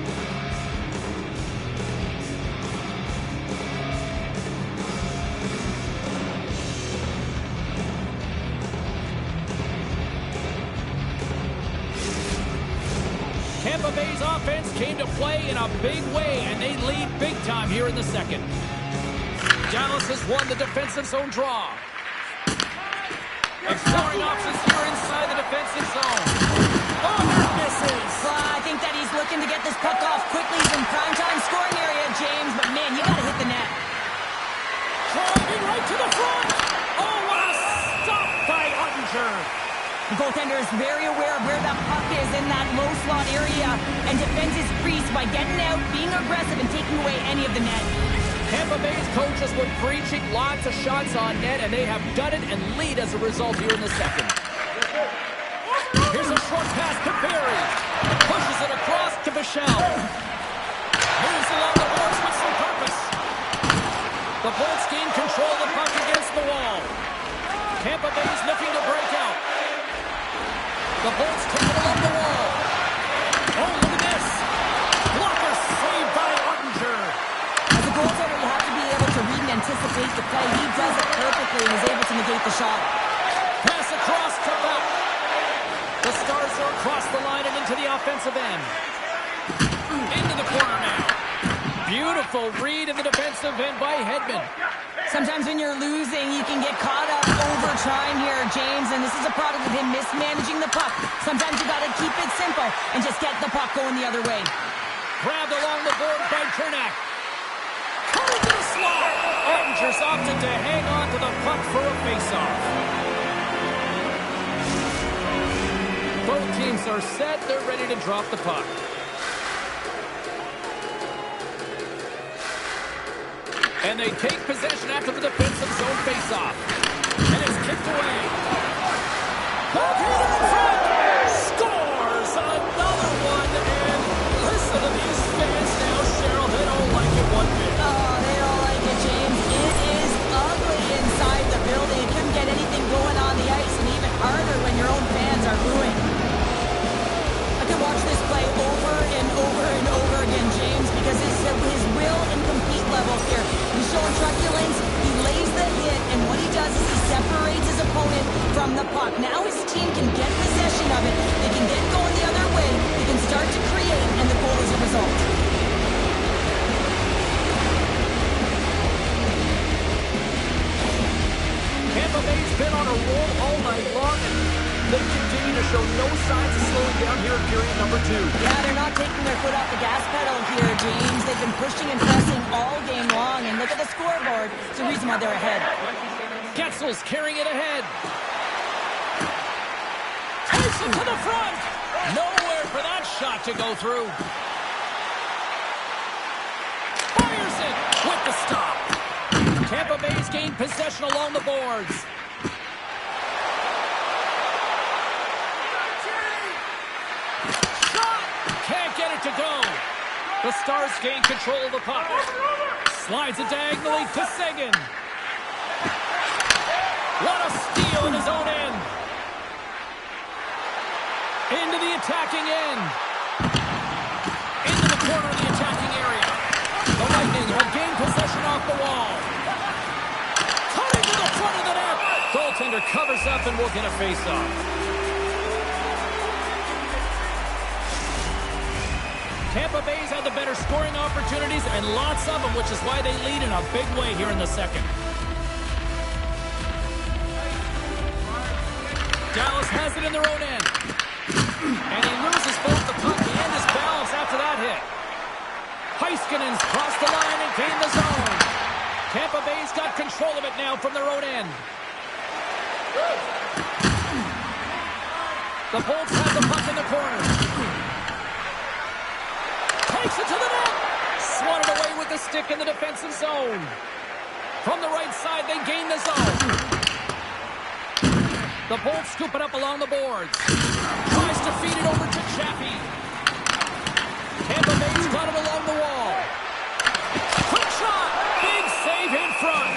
Tampa Bay's offense came to play in a big way, and they lead big time here in the second. Dallas has won the defensive zone draw. Exploring options here inside the defensive zone. Oh, that misses. I think that he's looking to get this puck off quickly. He's in primetime scoring area, James, but man, you got to hit the net. Driving right to the front. Oh, what a stop by Ottinger. The goaltender is very aware of where that puck is in that low slot area and defends his crease by getting out, being aggressive, and taking away any of the net. Tampa Bay's coaches were preaching lots of shots on net, and they have done it and lead as a result here in the second. Here's a short pass to Barry. Pushes it across to Bichelle. Moves along the boards with some purpose. The Bolts gain control Tampa Bay's looking to break out. The Bolts take it along the wall. Oh, look at this. Blocker saved by Ottinger. As a goaltender, you have to be able to read and anticipate the play. He does it perfectly and is able to negate the shot. Pass across to Buck. The Stars are across the line and into the offensive end. Into the corner now. Beautiful read in the defensive end by Hedman. Sometimes when you're losing, you can get caught up over trying here, James, and this is a product of him mismanaging the puck. Sometimes you got to keep it simple and just get the puck going the other way. Grabbed along the board by Chernak. Coming to the slot. Ottinger's opted to hang on to the puck for a faceoff. Both teams are set. They're ready to drop the puck. And they take possession after the defensive zone faceoff. And it's kicked away. Located in front. Scores another one. And listen to these fans now, Cheryl. They don't like it one bit. Oh, they don't like it, James. It is ugly inside the building. You couldn't get anything going on the ice, and even harder when your own fans are booing. I could watch this play over and over and over again, James, because his will and compete level here. He's showing truculence, he lays the hit, and what he does is he separates his opponent from the puck. Now his team can get possession of it, they can get going the other way, they can start to create, and the goal is a result. Tampa Bay's been on a roll all night long, and they continue to show no signs of slowing down here in period number 2. Yeah, they're not taking their foot off the gas pedal here, James. They've been pushing and pressing all game long, and look at the scoreboard. It's the reason why they're ahead. Getzel's carrying it ahead. Takes it to the front. Nowhere for that shot to go through. Fires it with the stop. Tampa Bay's gained possession along the boards. Can't get it to go. The Stars gain control of the puck. Slides it diagonally to Seguin. What a steal in his own end. Into the attacking end. Into the corner of the attacking area. The Lightning have gained possession off the wall. Cutting to the front of the net. Goaltender covers up and will get a face-off. Tampa Bay's had the better scoring opportunities and lots of them, which is why they lead in a big way here in the second. Dallas has it in their own end. And he loses both the puck and his balance after that hit. Heiskanen's crossed the line and gained the zone. Tampa Bay's got control of it now from their own end. The Bolts have the puck in the corner. Takes it to the net. Swatted away with the stick in the defensive zone. From the right side, they gain the zone. The Bolts scoop it up along the boards. Tries to feed it over to Chappie. Tampa Bay's got it along the wall. Quick shot. Big save in front.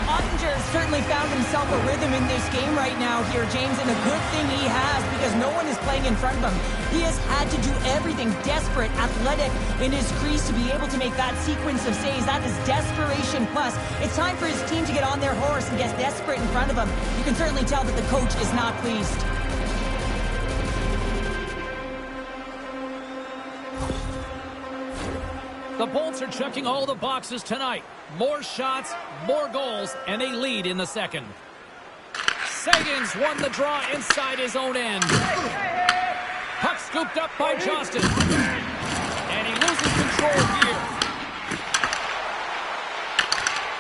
Ottinger certainly found himself a rhythm in this game right now here, James, and a good thing he has because no one is playing in front of him. He has had to do everything desperate, athletic in his crease to be able to make that sequence of saves. That is desperation plus. It's time for his team to get on their horse and get desperate in front of him. You can certainly tell that the coach is not pleased. The Bolts are checking all the boxes tonight. More shots, more goals, and they lead in the second. Seguin's won the draw inside his own end. Puck scooped up by Johnston. And he loses control here.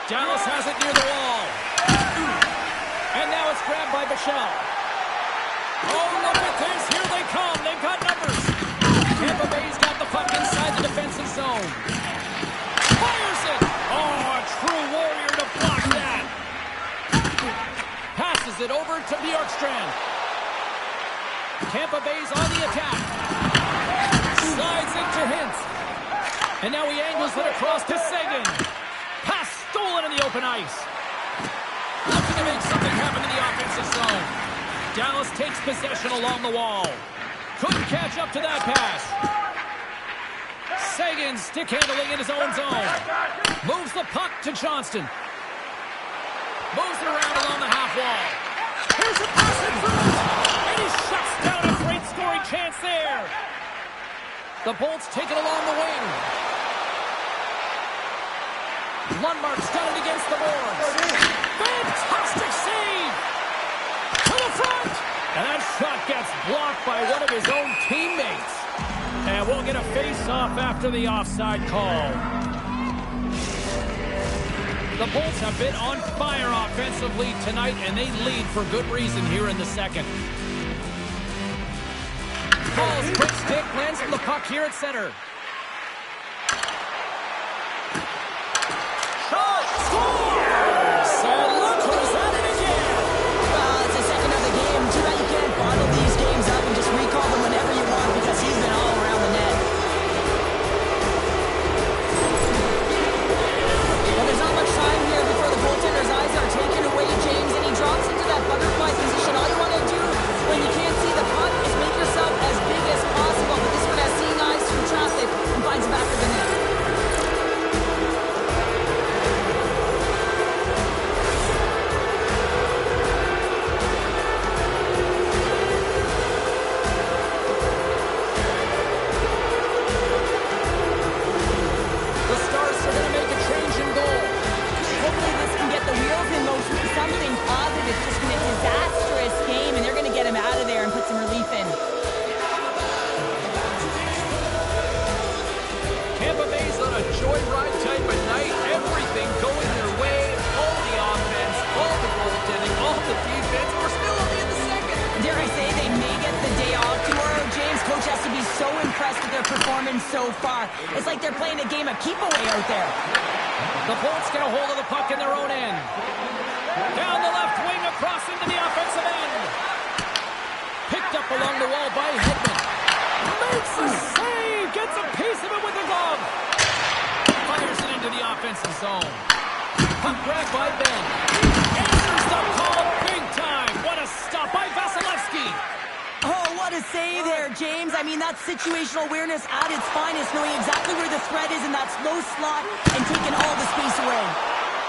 Dallas has it near the wall. And now it's grabbed by Bichelle. Oh, look at this. Here they come. They've got numbers. Tampa Bay's got the puck inside the defensive zone. Fires it. Oh, a true warrior to block that. Passes it over to Bjorkstrand. Tampa Bay's on the attack. Slides into Hintz. And now he angles it across to Seguin. Pass Stolen in the open ice. Looking to make something happen in the offensive zone. Dallas takes possession along the wall. Couldn't catch up to that pass. Sagan stick handling in his own zone. Moves the puck to Johnston. Moves it around along the half wall. Here's a pass in front. And he shuts down a great scoring chance there. The Bolts take it along the wing. Lundmark's got it against the boards. Fantastic save! To the front! And that shot gets blocked by one of his own teammates. And we'll get a face-off after the offside call. The Bolts have been on fire offensively tonight, and they lead for good reason here in the second. Paul's quick stick lands from the puck here at center. Shot! Scores! And look who's at it again! It's the second of the game. Too bad you can't bottle these games up and just recall them whenever you want because he's been all around the net. Well, there's not much time here before the goaltender's eyes are taken away, James, and he drops into that butterfly position. All you want to do when you can't see the puck is make yourself as big as possible. But this one has seen eyes through traffic and finds the back of the net. The Stars are going to make a change in goal. Hopefully this can get the wheels in motion for something positive. It's just been a disastrous game, and they're going to get him out of there and put some relief in. Tampa Bay's on a joyride type of night. Everything going their way. All the offense, all the goaltending, all the defense. We're still only in the second. Dare I say they may get the day off tomorrow, James. Coach has to be so impressed with their performance so far. It's like they're playing a game of keep-away out there. The Bolts get a hold of the puck in their own end. Down the left wing, across into the offensive end. Picked up along the wall by Hedman. Makes a save! Gets a piece of it with the glove. Fires it into the offensive zone. Puck grabbed by Ben. Answers the call big time. What a stop by Vasilevsky. Oh, what a save there, James. I mean, that's situational awareness at its finest, knowing exactly where the threat is in that slow slot and taking all the space away.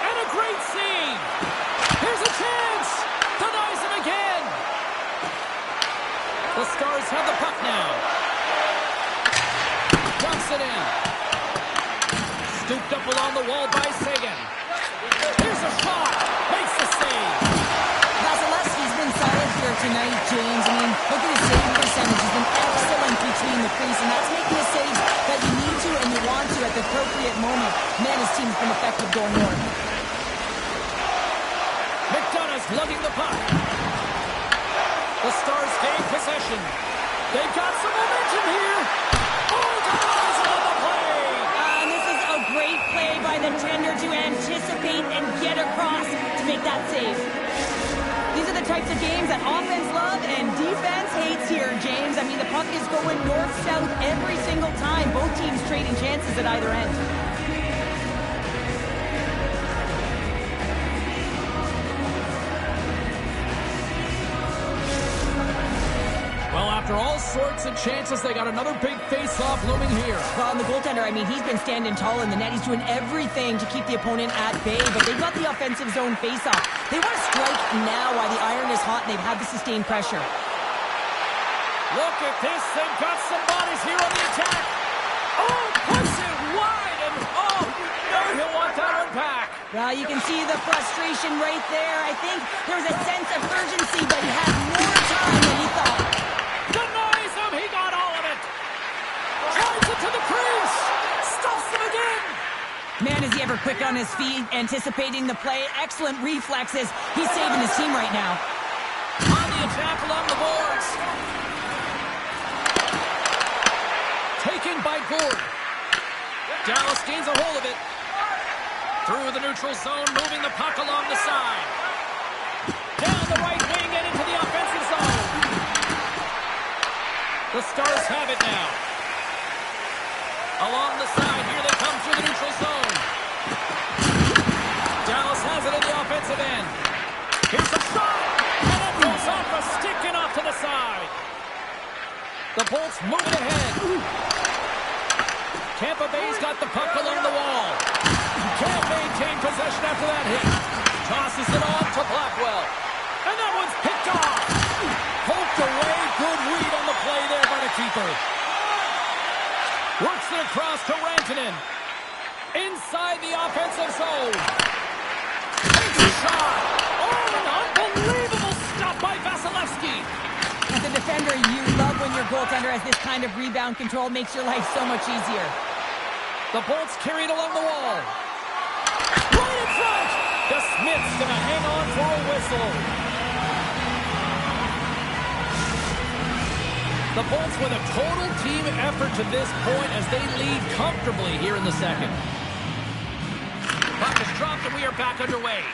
And a great save. Here's a chance. Denies him again. The Stars have the puck now. Dumps it in. Scooped up along the wall by Sagan. Here's a shot. Makes the save. Vasilevsky's been solid here tonight, James. I mean, look at his saving percentage. He's been excellent between the crease, and that's making the saves that you need to and you want to at the appropriate moment. Man, his team's been effective going north. McDonough's lugging the puck. The Stars gain possession. They've got some momentum here. Oh, Dallas on the play. And this is a great play by the tender to anticipate and get across to make that save. These are the types of games that offense love and defense hates here, James. I mean, the puck is going north-south every single time. Both teams trading chances at either end. Well, after all sorts of chances, they got another big face-off looming here. Well, and the goaltender, I mean, he's been standing tall in the net. He's doing everything to keep the opponent at bay, but they've got the offensive zone face-off. They want to strike now while the iron is hot, and they've had the sustained pressure. Look at this. They've got some bodies here on the attack. Oh, puts it wide, and oh, you know he'll want that one back. Well, you can see the frustration right there. I think there was a sense of urgency, but he had more time than he thought. Denies him. He got all of it. Drives it to the crease. Stuffs him again. Man, is he ever quick on his feet, anticipating the play. Excellent reflexes. He's saving his team right now. On the attack along the boards. Taken by Gord. Dallas gains a hold of it. Through the neutral zone, moving the puck along the side. Down the right wing and into the offensive zone. The Stars have it now. Along the side, here they come through the neutral zone. The Bolts moving ahead. Tampa Bay's got the puck along the wall. Can't maintain possession after that hit. Tosses it on to Blackwell. And that one's picked off. Poked away. Good read on the play there by the keeper. Works it across to Rantanen. Inside the offensive zone. Takes a shot. Oh, an unbelievable stop by Vasilevsky. As a defender, you love when your goaltender has this kind of rebound control. Makes your life so much easier. The Bolts carried along the wall. Right in front. The Smith's going to hang on for a whistle. The Bolts with a total team effort to this point as they lead comfortably here in the second. Puck is dropped and we are back underway.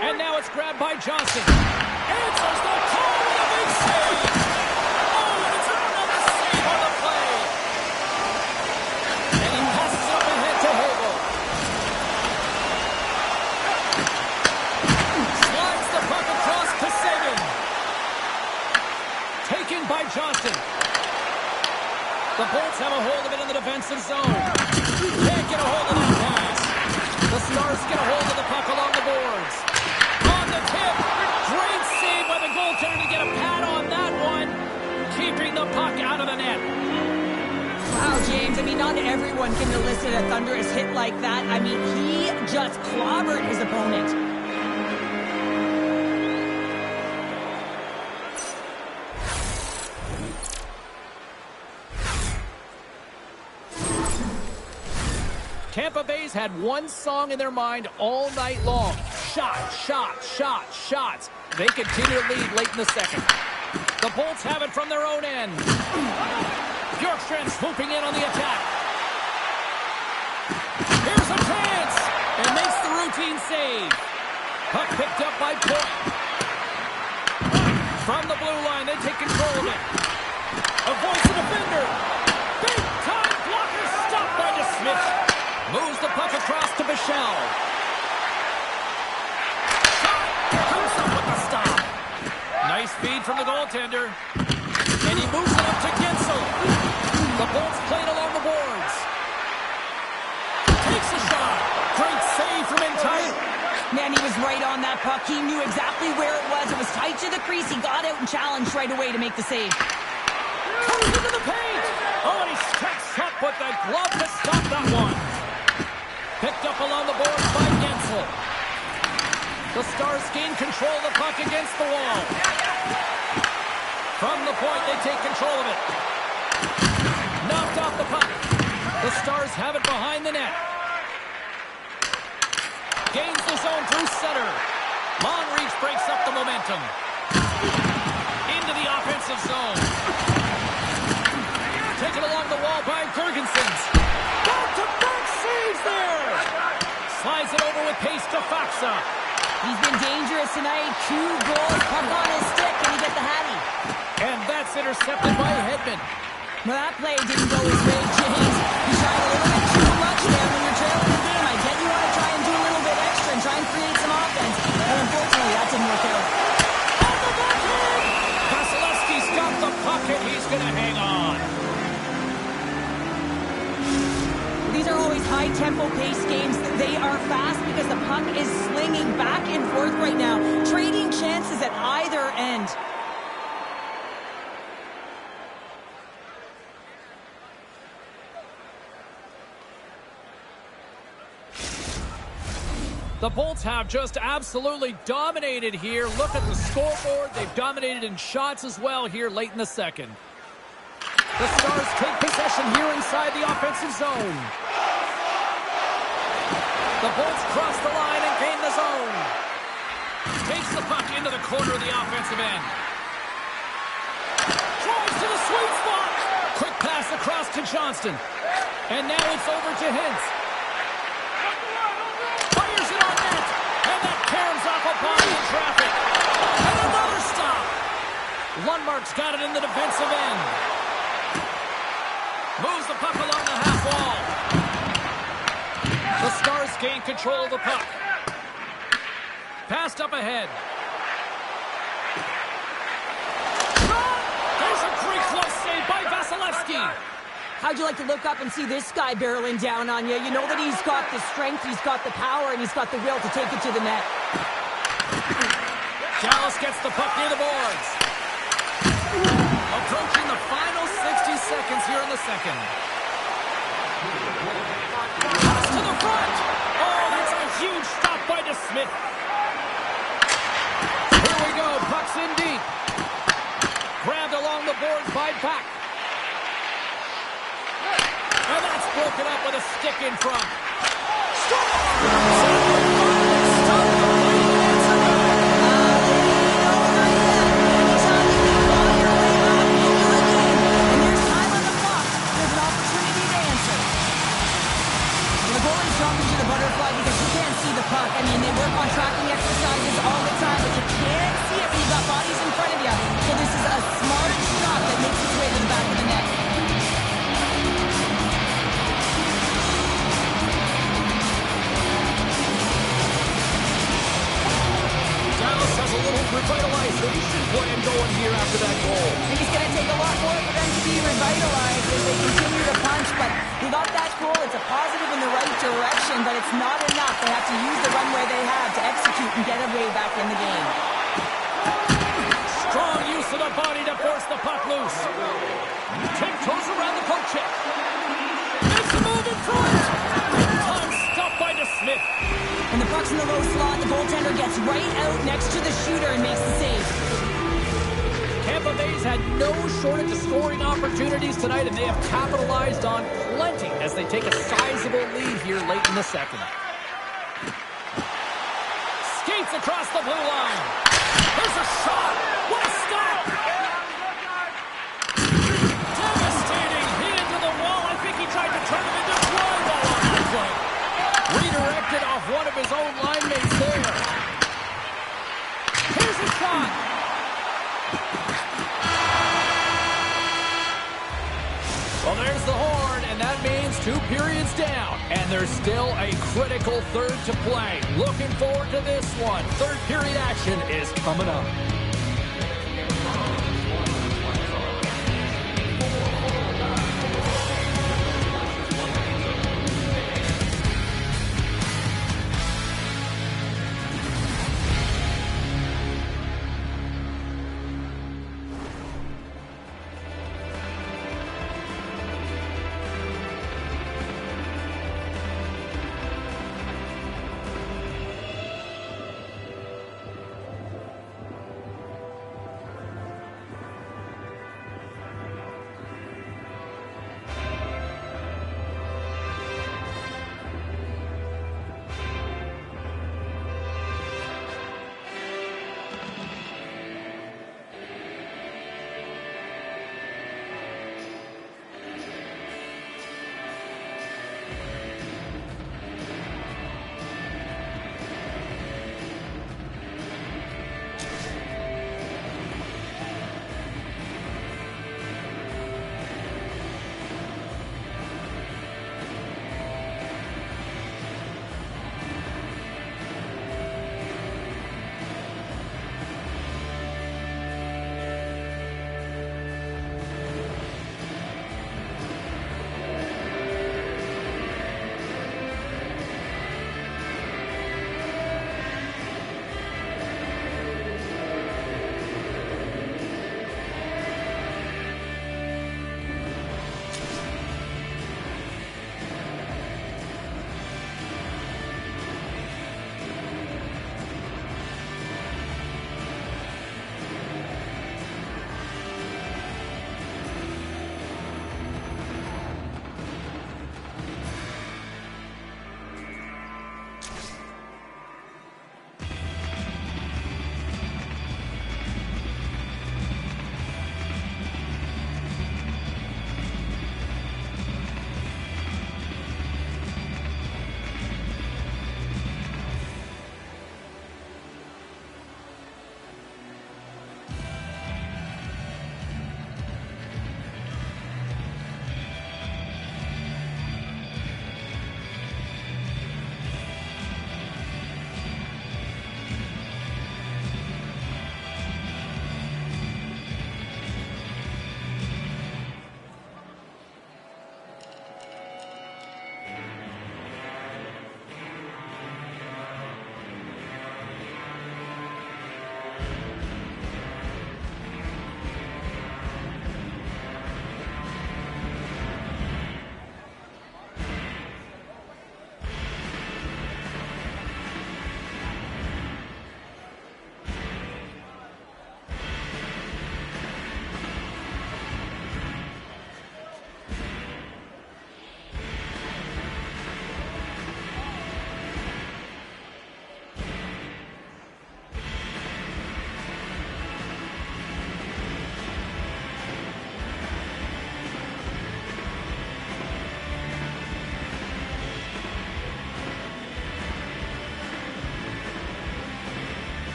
And now it's grabbed by Johnson. Answers the call with a big save. Oh, and it's another save on the play. And he passes it up ahead to Hagel. Slides the puck across to Sagan. Taken by Johnson. The Bolts have a hold of it in the defensive zone. Can't get a hold of that pass. The Stars get a hold of the puck along the boards. On the tip. Great save by the goaltender to get a pad on that one. Keeping the puck out of the net. Wow, James. I mean, not everyone can elicit a thunderous hit like that. I mean, he just clobbered his opponent. Tampa Bay's had one song in their mind all night long. Shot, shot, shot, shots. They continue to lead late in the second. The Bolts have it from their own end. Bjorkstrand swooping in on the attack. Here's a chance. And makes the routine save. Puck picked up by Point. From the blue line, they take control of it. Avoids the defender. Big time blocker stopped by DeSmith. Moves the puck across to Bichelle. Shot! Comes up with the stop. Nice feed from the goaltender. And he moves it up to Gensel. The Bolts played along the boards. Takes a shot. Great save from in tight. Man, he was right on that puck. He knew exactly where it was. It was tight to the crease. He got out and challenged right away to make the save. Comes into the paint. Oh, and he steps up with the glove to stop that one. Picked up along the boards by Gensel. The Stars gain control of the puck against the wall. From the point, they take control of it. Knocked off the puck. The Stars have it behind the net. Gains the zone through center. Monreach breaks up the momentum. Into the offensive zone. Taken along the wall by Gergensons. Back-to-back saves there. Slides it over with pace to Faksa. He's been dangerous tonight. 2 goals, puck on his stick, and he gets the hattie. And that's intercepted by Hedman. Well, that play didn't go his way, James. He tried a little bit too much there when you're trailing the game. I get you want to try and do a little bit extra and try and create some offense. But unfortunately, that didn't work out. On the backhand! Vasilevsky's got the puck and he's going to hang on. These are always high-tempo pace games. They are fast because the puck is slinging back and forth right now, trading chances at either end. The Bolts have just absolutely dominated here. Look at the scoreboard. They've dominated in shots as well here late in the second. The Stars take possession here inside the offensive zone. The Bolts cross the line and gain the zone. Takes the puck into the corner of the offensive end. Drives to the sweet spot. Quick pass across to Johnston. And now it's over to Hintz. Fires it on net. And that caroms off a body in traffic. And another stop. Lundmark's got it in the defensive end. Moves the puck along the half wall. The Stars gain control of the puck. Passed up ahead. There's a great close save by Vasilevsky. How'd you like to look up and see this guy barreling down on you? You know that he's got the strength, he's got the power, and he's got the will to take it to the net. Dallas gets the puck near the boards. Approaching the final 60 seconds here in the second. Pass to the front. Oh, that's a huge stop by DeSmith. Here we go. Puck's in deep. Grabbed along the boards by Pack. And that's broken up with a stick in front. I mean, they work on tracking exercises all the time, but you can't see it when you've got bodies in front of you. So this is a smart shot that makes its way to the back of the net. Dallas has a little revitalization plan going here after that goal. I think it's going to take a lot more for them to be revitalized as they continue to punch, but we got that goal. It's a positive in the right direction, but it's not enough. They have to use the runway they have to execute and get a way back in the game. Strong use of the body to force the puck loose. Tiptoes around the poke check. Makes a move in front. Time stopped by DeSmith. And the puck's in the low slot. The goaltender gets right out next to the shooter and makes the save. Tampa Bay's had no shortage of scoring opportunities tonight, and they have capitalized on plenty as they take a sizable lead here late in the second. Skates across the blue line. There's a shot. What a stop! Devastating hit into the wall. I think he tried to turn it into drywall on that play. Redirected off one of his own line mates there. Here's a shot. Well, there's the horn, and that means 2 periods down. And there's still a critical third to play. Looking forward to this one. Third period action is coming up.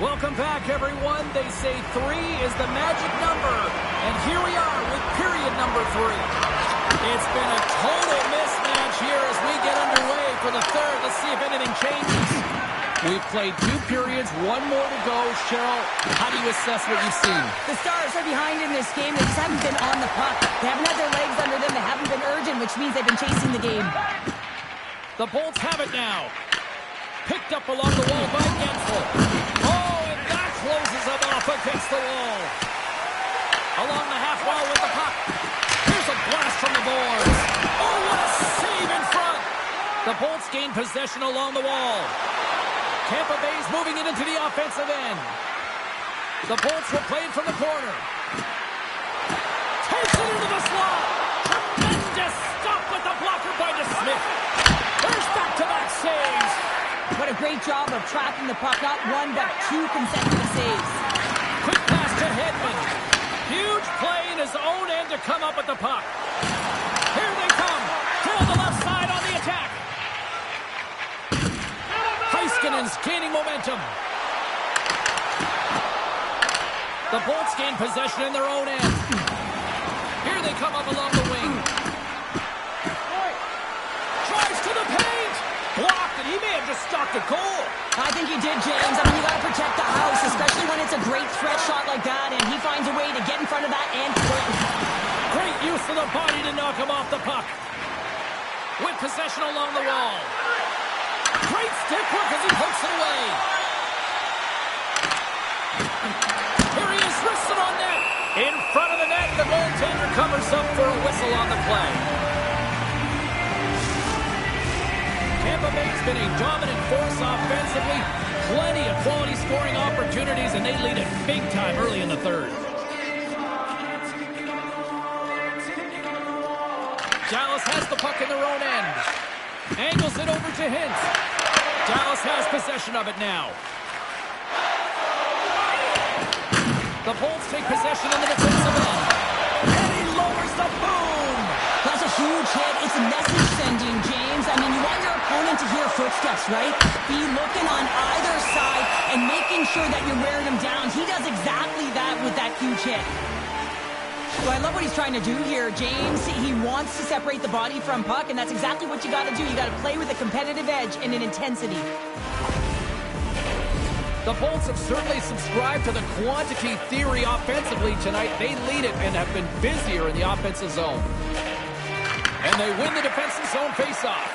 Welcome back, everyone. They say 3 is the magic number. And here we are with period number 3. It's been a total mismatch here as we get underway for the third. Let's see if anything changes. We've played 2 periods, 1 more to go. Cheryl, how do you assess what you've seen? The Stars are behind in this game. They just haven't been on the puck. They haven't had their legs under them. They haven't been urgent, which means they've been chasing the game. The Bolts have it now. Picked up along the wall by Gensel. Oh, and that closes him off against the wall. Along the half wall with the puck. Here's a blast from the boards. Oh, what a save in front. The Bolts gain possession along the wall. Tampa Bay's moving it into the offensive end. The Bolts will play it from the corner. Takes it into the slot. Tremendous stop with the blocker by DeSmith. There's back-to-back saves. What a great job of tracking the puck. Not 1, but 2 consecutive saves. Quick pass to Hedman. Huge play in his own end to come up with the puck. Here they come. Down the left side on the attack. Heiskanen's gaining momentum. The Bolts gain possession in their own end. Here they come up along the wing. Drives to the paint. Blocked, and he may have just stopped a goal. I think he did, James. I mean, you got to protect the house, especially when it's a great threat shot like that, and he finds a way to get in front of that and play. Great use of the body to knock him off the puck. With possession along the wall. Great stick work as he pokes it away. Here he is, wristed on net. In front of the net, the goaltender covers up for a whistle on the play. Tampa Bay's been a dominant force offensively. Plenty of quality scoring opportunities, and they lead it big time early in the third. Dallas has the puck in their own end. Angles it over to Hintz. Dallas has possession of it now. The Bolts take possession in the defensive end. And he lowers the boom. That's a huge hit. It's a message sending, James. I mean, you want your opponent to hear footsteps, right? Be looking on either side and making sure that you're wearing him down. He does exactly that with that huge hit. So I love what he's trying to do here, James. He wants to separate the body from puck, and that's exactly what you got to do. You got to play with a competitive edge and an intensity. The Bolts have certainly subscribed to the quantity theory offensively tonight. They lead it and have been busier in the offensive zone. And they win the defensive zone faceoff.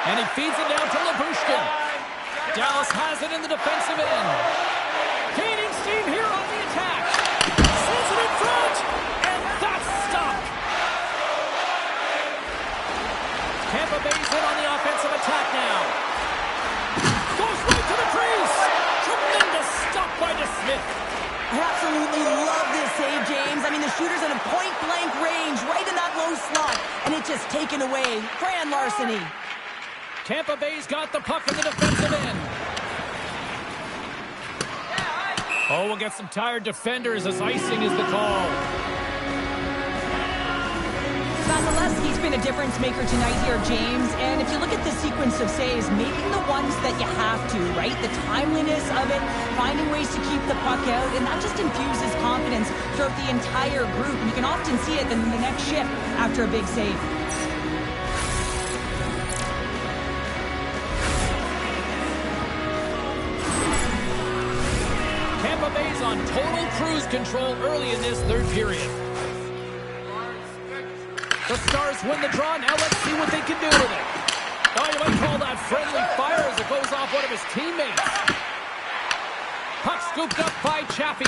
And he feeds it down to Labushkin. Dallas has it in the defensive end. Gaining steam here on the attack. Sends it in front. And that's stopped. Tampa Bay's in on the offensive attack now. Goes right to the crease. Tremendous stop by DeSmith. I absolutely love this save, James. I mean, the shooter's in a point-blank range, right in that low slot, and it's just taken away. Grand larceny. Tampa Bay's got the puck in the defensive end. Oh, we'll get some tired defenders as icing is the call. Vasilevsky's been a difference maker tonight here, James. And if you look at the sequence of saves, making the ones that you have to, right? The timeliness of it, finding ways to keep the puck out, and that just infuses confidence throughout the entire group. And you can often see it in the next shift after a big save. Tampa Bay's on total cruise control early in this third period. The Stars win the draw. Now let's see what they can do with it. Oh, you might call that friendly fire as it goes off one of his teammates. Puck scooped up by Chappie.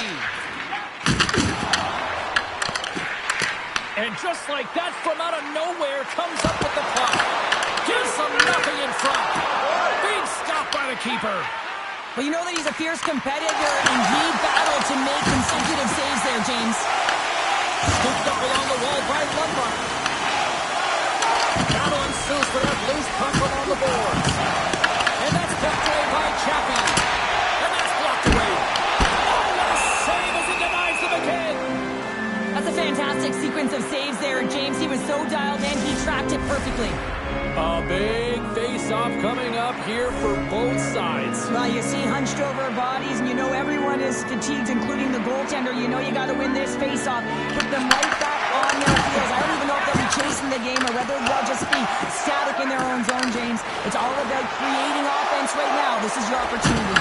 And just like that, from out of nowhere, comes up with the puck. Gives them nothing in front. Big stop by the keeper. Well, you know that he's a fierce competitor, and he battled to make consecutive saves there, James. Scooped up along the wall by Lundmark. Battle ensues for that loose puck along the boards. And that's blocked away by Chappie. And that's blocked away. Oh, what a save as he denies him again. That's a fantastic sequence of saves there, James. He was so dialed in, he tracked it perfectly. A big face-off coming up here for both sides. Well, you see hunched over bodies, and you know everyone is fatigued, including the goaltender. You know you got to win this face-off. Put them right back on their heels. I don't even know if they'll be chasing the game or whether they'll just be static in their own zone, James. It's all about creating offense right now. This is your opportunity.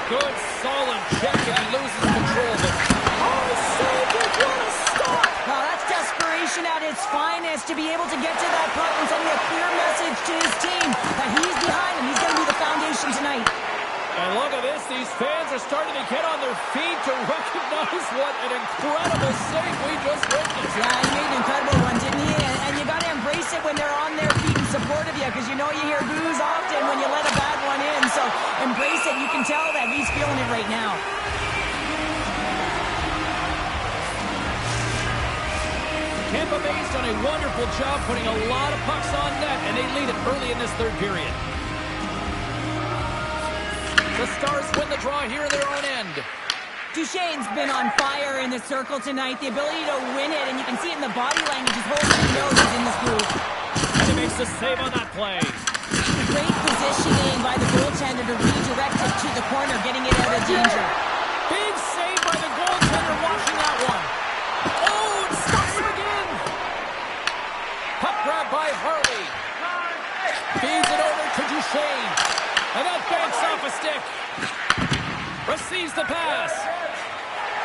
Good, solid check, and he loses control of it. Oh, saved it! What a stop! Well, that's desperation at its finest, to be able to get to that puck and sending a clear message to his team that he's behind him. He's going to be the foundation tonight. And look at this. These fans are starting to get on their feet to recognize what an incredible save we just witnessed. Yeah, he made an incredible one, didn't he? And you got to embrace it when they're on their feet in support of you, because you know you hear boos often when you let a bad one in. So embrace it. You can tell that he's feeling it right now. Tampa Bay's done a wonderful job putting a lot of pucks on net, and they lead it early in this third period. The Stars win the draw here in their own end. Duchesne's been on fire in the circle tonight. The ability to win it, and you can see it in the body language. His whole team knows he's in this groove. And he makes the save on that play. Great positioning by the goaltender to redirect it to the corner, getting it out of danger. Big save by the goaltender watching that one. Oh, it stops him again. Puck grab by Harley. Feeds it over to Duchesne. And that banks off a stick. Receives the pass.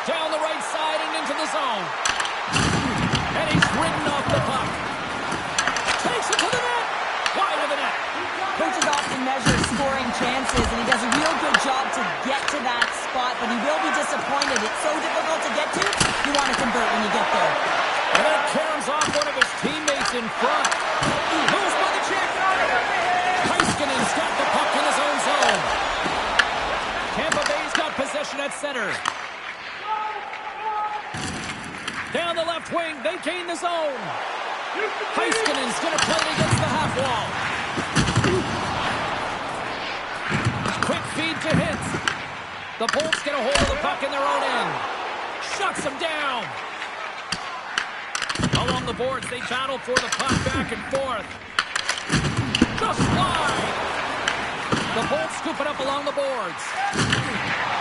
Down the right side and into the zone. And he's ridden off the puck. Takes it to the net. Wide of the net. Coaches often measure scoring chances, and he does a real good job to get to that spot, but he will be disappointed. It's so difficult to get to. You want to convert when you get there. And that caroms off one of his teammates in front. Moves by the check. Heiskanen's got the puck in his own zone. Tampa Bay's got possession at center. Down the left wing, they gain the zone. Heiskanen's going to play it against the half wall. Quick feed to Hintz. The Bolts get a hold of the puck in their own end. Shuts them down. Along the boards, they battle for the puck back and forth. Just wide. The Bolts scoop it up along the boards.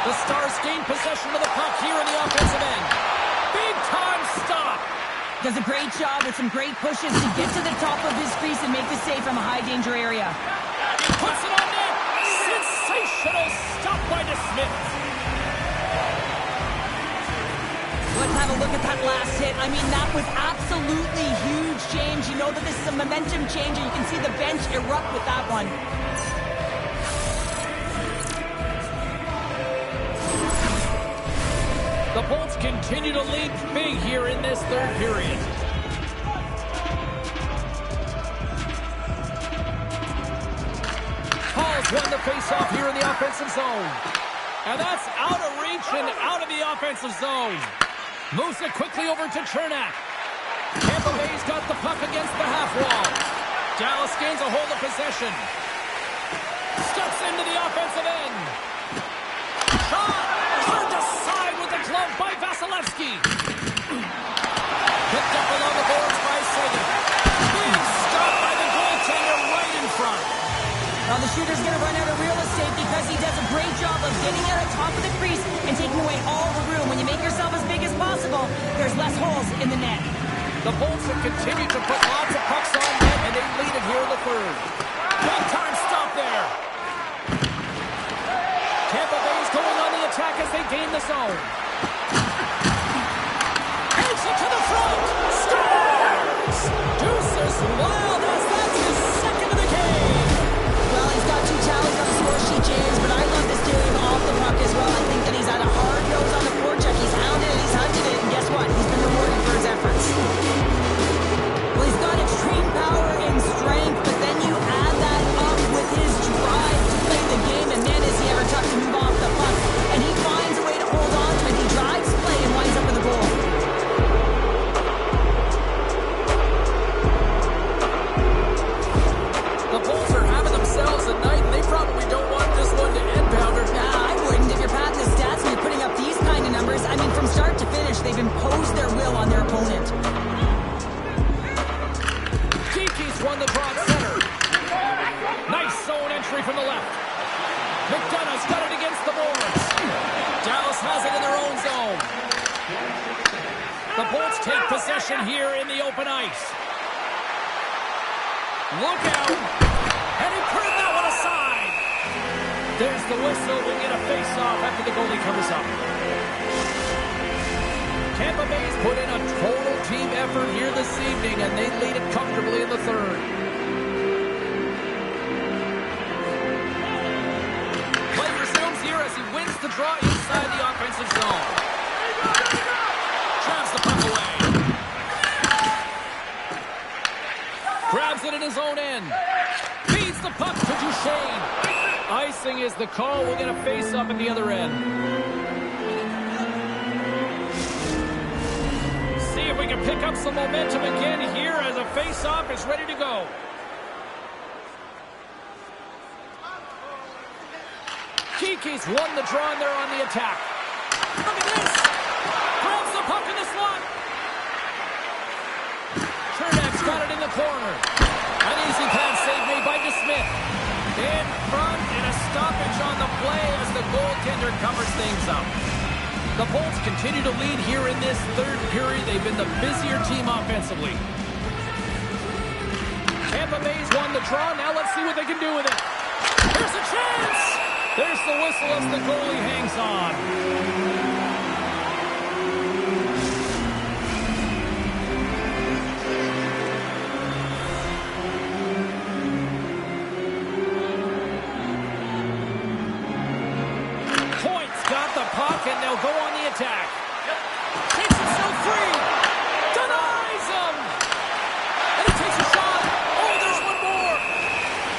The Stars gain possession of the puck here in the offensive end. Big time stop. Does a great job with some great pushes to get to the top of his crease and make the save from a high danger area. Puts it on net. Sensational stop by DeSmith. Let's have a look at that last hit. I mean, that was absolutely huge, James. You know that this is a momentum changer. You can see the bench erupt with that one. The Bolts continue to lead big here in this third period. Hall's won the faceoff here in the offensive zone. And that's out of reach and out of the offensive zone. Moves it quickly over to Chernak. Tampa Bay's got the puck against the half wall. Dallas gains a hold of possession. Steps into the offensive end. Shot! Turned aside with the glove by Vasilevsky. Picked up along the boards by Sagan. Big stop by the goaltender right in front. Well, the shooter's going to run out of real estate because he does a great job of getting out at top of the crease and taking away all the room. When you make yourself as big as possible, there's less holes in the net. The Bolts have continued to put lots of pucks on net, and they lead it here in the third. Big time stop there. Tampa Bay's going on the attack as they gain the zone. Takes it to the front. Scores! Deuces Wilders, that's his second of the game. Well, he's got 2 tallies on the score sheet, James, but I love this game off the puck as well. I think that he's had a hard nose on the forecheck. He's hounded it, he's hunted it, and guess what? He's been rewarded for his efforts. Well, he's got extreme power and strength, but then you add that up with his drive to play the game, and man, is he ever tough to move off the puck. And he finds a way to hold on to it. He drives The Bolts take possession here in the open ice. Look out. And he turned that one aside. There's the whistle. We get a face-off after the goalie covers up. Tampa Bay's put in a total team effort here this evening, and they lead it comfortably in the third. Play resumes here as he wins the draw inside the offensive zone. Drives the puck away. Grabs it in his own end. Feeds the puck to Duchesne. Icing is the call. We'll get a face-off at the other end. See if we can pick up some momentum again here as a face-off is ready to go. Kiki's won the draw and they're on the attack. Look at this. Grabs the puck in the slot. Chernak's got it in the corner. An easy pass save made by DeSmith. In front and a stoppage on the play as the goaltender covers things up. The Bolts continue to lead here in this third period. They've been the busier team offensively. Tampa Bay's won the draw. Now let's see what they can do with it. Here's a chance. There's the whistle as the goalie hangs on. And they'll go on the attack. Takes himself free. Denies him. And he takes a shot. Oh, there's one more.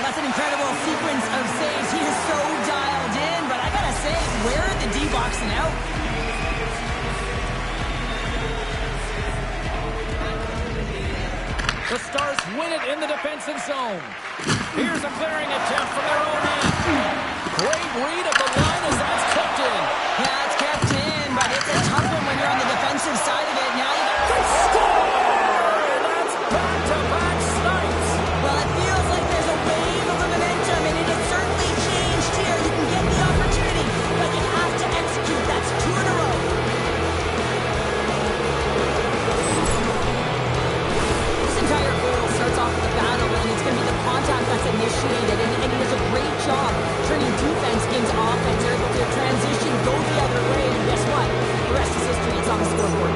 That's an incredible sequence of saves. He is so dialed in, but I gotta say, where are the D-boxing out? The Stars win it in the defensive zone. Here's a clearing attempt from their own end. Great read of the line as that's kept in. Yeah, it's kept in, but it's a tough one when you're on the defensive side of it. Now you got to score! That's back-to-back snipes. Well, it feels like there's a wave of momentum, and it has certainly changed here. You can get the opportunity, but you have to execute. That's 2 in a row. This entire goal starts off with a battle, and it's going to be the contact that's initiated, and he does a great job turning defense into offense. They're able to transition, go the other way, and guess what? The rest is history. It's on the scoreboard.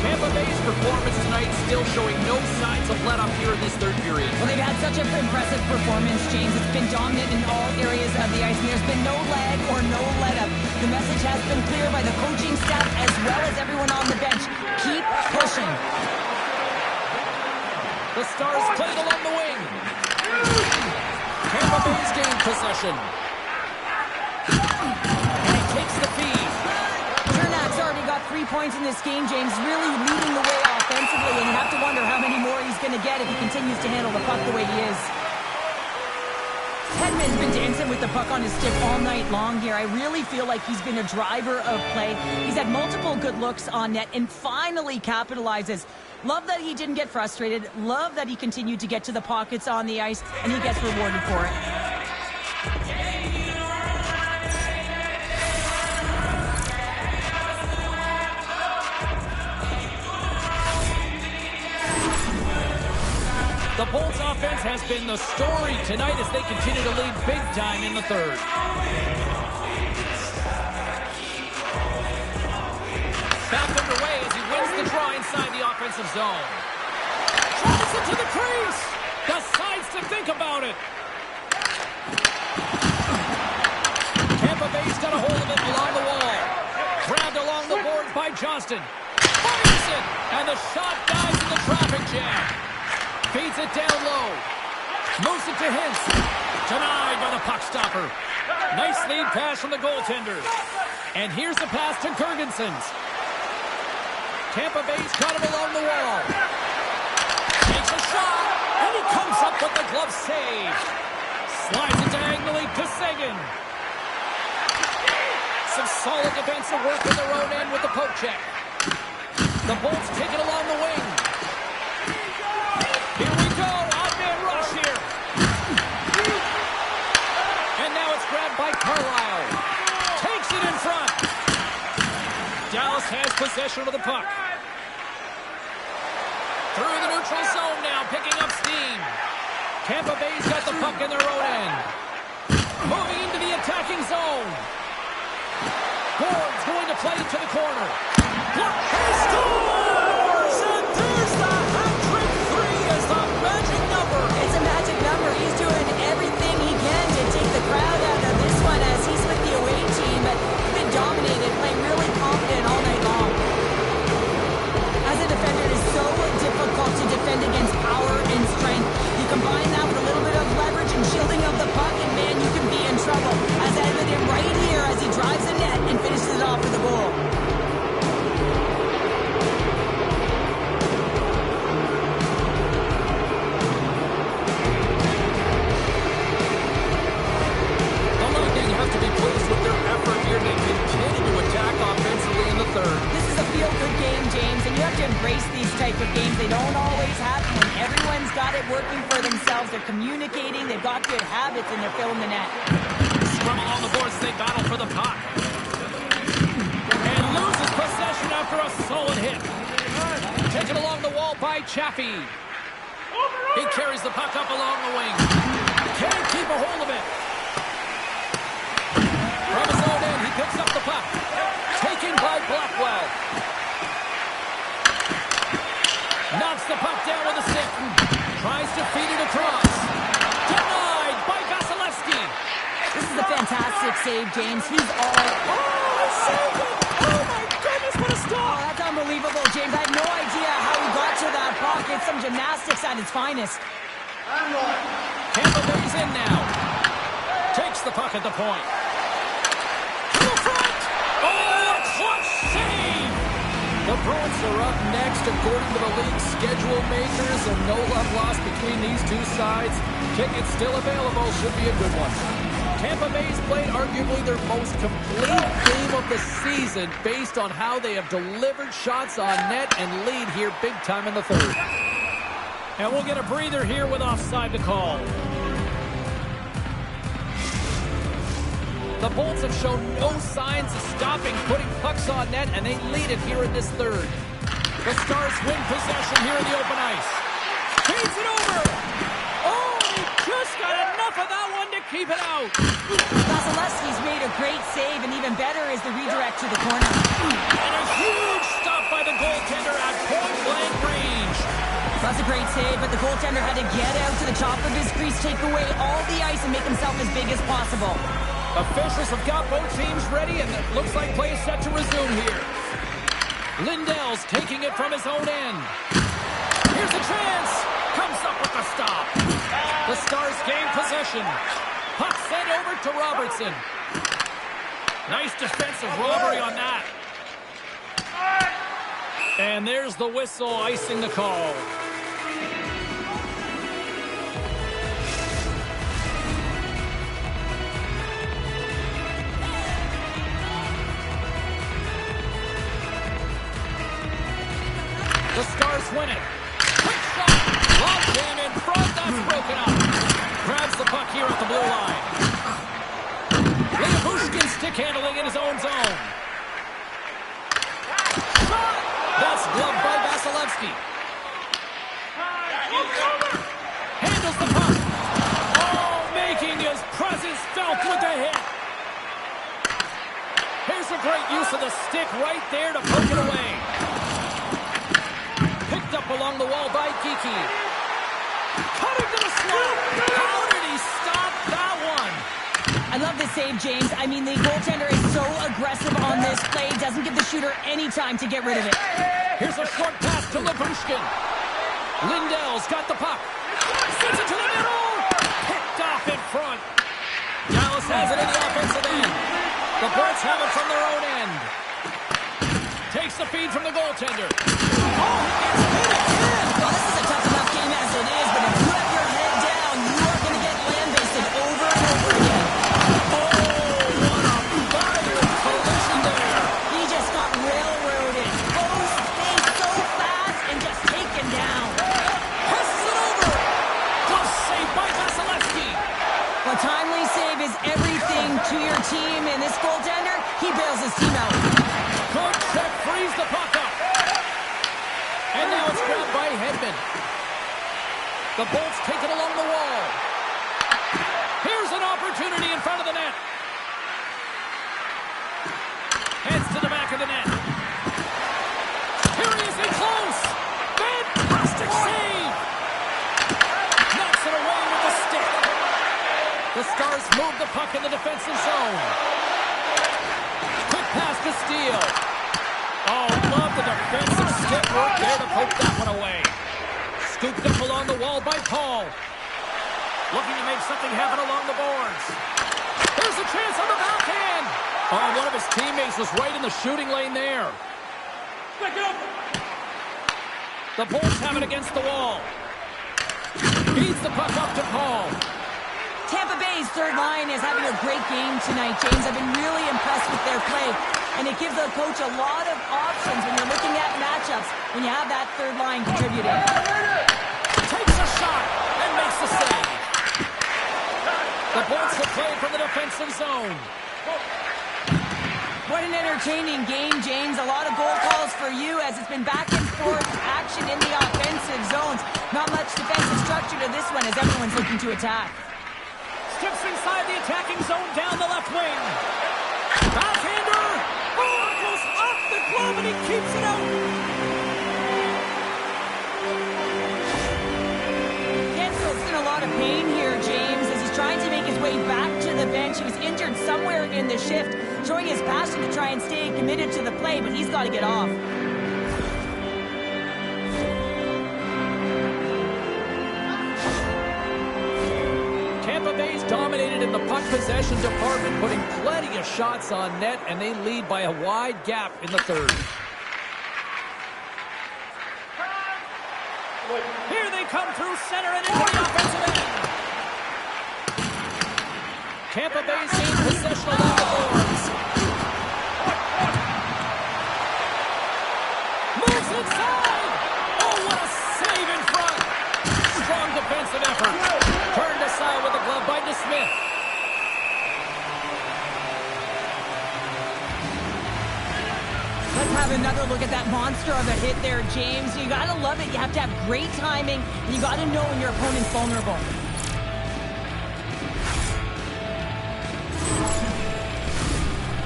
Tampa Bay's performance tonight still showing no signs of let up here in this third period. Well, they've had such an impressive performance, James. It's been dominant in all areas of the ice, and there's been no lag or no let-up. The message has been clear by the coaching staff as well as everyone on the bench. Keep pushing. The Stars played along the wing. Tampa Bay's gained possession. And he takes the feed. Chernak's already got 3 points in this game, James, really leading the way offensively, and you have to wonder how many more he's going to get if he continues to handle the puck the way he is. Hedman's been dancing with the puck on his stick all night long here. I really feel like he's been a driver of play. He's had multiple good looks on net and finally capitalizes. Love that he didn't get frustrated. Love that he continued to get to the pockets on the ice, and he gets rewarded for it. The Bolts offense has been the story tonight as they continue to lead big time in the third. Back underway as he wins the draw inside the offensive zone. Drives it to the crease. Decides to think about it. Tampa Bay's got a hold of it along the wall. Grabbed along the boards by Johnston. Fires it. And the shot dies in the traffic jam. Feeds it down low. Moves it to Hintz. Denied by the puck stopper. Nice lead pass from the goaltender. And here's the pass to Girgensons. Tampa Bay's got him along the wall. Takes a shot. And he comes up with the glove save. Slides it diagonally to Seguin. Some solid defensive work in their own end with the poke check. The Bolts take it along the wing. Here we go. Odd-man rush here. And now it's grabbed by Carlisle. Takes it in front. Dallas has possession of the puck. Through the neutral zone now, picking up steam. Tampa Bay's got the puck in their own end. Moving into the attacking zone. Gord's going to play to the corner. He scores! And there's the hat-trick. 3 is the magic number. It's a magic number. He's doing everything he can to take the crowd out of this one as he's with the away team. But he's been dominated, playing really confident all night long. As a defender, it is so difficult to defend against power and strength. You combine that with a little bit of leverage and shielding of the puck, and man, you can be in trouble. As evident right here as he drives the net and finishes it off with a goal. The Lightning have to be pleased with their effort here. They continue to attack offensively in the third. This is a feel-good game, James, and you have to embrace these type of games. They don't always happen when everyone's got it working for themselves. They're communicating, they've got good habits, and they're filling the net. Scrum along the boards as they battle for the puck. And loses possession after a solid hit. Taken along the wall by Chaffee. He carries the puck up along the wing. Can't keep a hold of it. From his own end, he picks up the puck. Taken by Blackwell. Knocks the puck down with a stick. Tries to feed it across. Denied by Vasilevsky. This is a fantastic save, James. He's all... Oh, saved it! Oh, my goodness, what a stop! Oh, that's unbelievable, James. I have no idea how he got to that puck. It's some gymnastics at its finest. Tampa Bay's in now. Takes the puck at the point. To the front! Oh, a clutch save! The Bruins are up next according to the league's schedule makers, and no love lost between these two sides. Tickets still available. Should be a good one. Tampa Bay's played arguably their most complete game of the season based on how they have delivered shots on net and lead here big time in the third. And we'll get a breather here with offside to call. The Bolts have shown no signs of stopping putting pucks on net, and they lead it here in this third. The Stars win possession here in the open ice. Feeds it over! Oh, he just got enough of that one to keep it out. Vasilevsky's made a great save, and even better is the redirect to the corner. And a huge stop by the goaltender at point-blank range. That's a great save, but the goaltender had to get out to the top of his crease, take away all the ice, and make himself as big as possible. Officials have got both teams ready, and it looks like play is set to resume here. Lindell's taking it from his own end. Here's a chance. Comes up with the stop. The Stars gain possession. Puck sent over to Robertson. Nice defensive robbery on that. And there's the whistle icing the call. The Stars win it. Quick shot. Long jam in front. That's broken up. Grabs the puck here at the blue line. Leobushkin stick handling in his own zone. Shot. That's gloved by Vasilevsky. Handles the puck. Oh, making his presence felt with the hit. Here's a great use of the stick right there to poke it away. Picked up along the wall by Geekie. Cutting to the slot. How did he stop that one? I love this save, James. I mean, the goaltender is so aggressive on this play. Doesn't give the shooter any time to get rid of it. Here's a short pass to Lebushkin. Lindell's got the puck. Sends it to the middle. Picked off in front. Dallas has it in the offensive end. The Bolts have it from their own end. Takes the feed from the goaltender. Oh, he gets hit again. Well, this is a tough enough game as it is, but if you have your head down, you are going to get lambasted over and over again. Oh, what a violent collision there. He just got railroaded. Post face bails his team out. Good check, frees the puck up. And now it's grabbed by Hedman. The Bolts take it along the wall. Here's an opportunity in front of the net. Heads to the back of the net. Here he is in close. Fantastic save. Knocks it away with the stick. The Stars move the puck in the defensive zone. Quick pass to Steele. Oh, love the defensive stick work there to poke that one away. Scooped up along the wall by Paul. Looking to make something happen along the boards. There's a chance on the backhand. Oh, one of his teammates was right in the shooting lane there. Back up. The Bolts have it against the wall. Feeds the puck up to Paul. Tampa Bay's third line is having a great game tonight, James. I've been really impressed with their play, and it gives the coach a lot of options when you're looking at matchups when you have that third line contributing. Takes a shot and makes the save. The Bolts will play from the defensive zone. What an entertaining game, James. A lot of goal calls for you as it's been back and forth action in the offensive zones. Not much defensive structure to this one as everyone's looking to attack. Steps inside the attacking zone down the left wing. Backhander. Oh, it goes off the glove and he keeps it out. Gensel's in a lot of pain here, James, as he's trying to make his way back to the bench. He was injured somewhere in the shift, showing his passion to try and stay committed to the play, but he's got to get off. Tampa Bay's dominated in the puck possession department, putting plenty of shots on net, and they lead by a wide gap in the third. Here they come through center and into the offensive end. Tampa Bay's gained possession along the boards. Moves inside. Oh, what a save in front. Strong defensive effort. Turned aside with a glove by DeSmith. Let's have another look at that monster of a hit there, James. You gotta love it. You have to have great timing, and you gotta know when your opponent's vulnerable.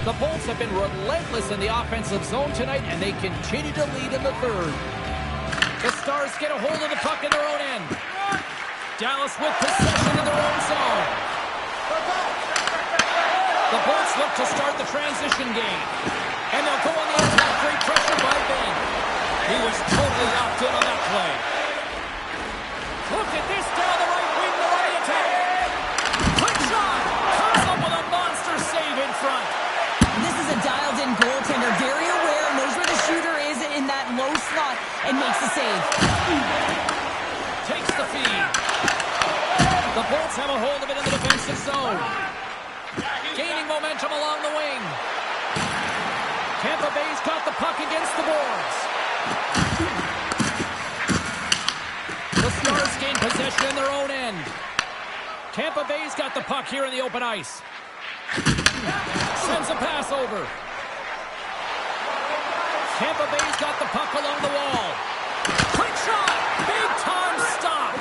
The Bolts have been relentless in the offensive zone tonight, and they continue to lead in the third. The Stars get a hold of the puck in their own end. Dallas with possession in their own zone. The Bolts look to start the transition game. And they'll go on the attack. Great pressure by Ben. He was totally locked in on that play. Look at this down the right wing, the right attack. Quick shot. Comes up with a monster save in front. This is a dialed-in goaltender, very aware, knows where the shooter is in that low slot, and makes the save. Takes the feed. The Bolts have a hold of it in the defensive zone. Gaining momentum along the wing. Tampa Bay's got the puck against the boards. The Stars gain possession in their own end. Tampa Bay's got the puck here in the open ice. Sends a pass over. Tampa Bay's got the puck along the wall. Quick shot! Big time stop!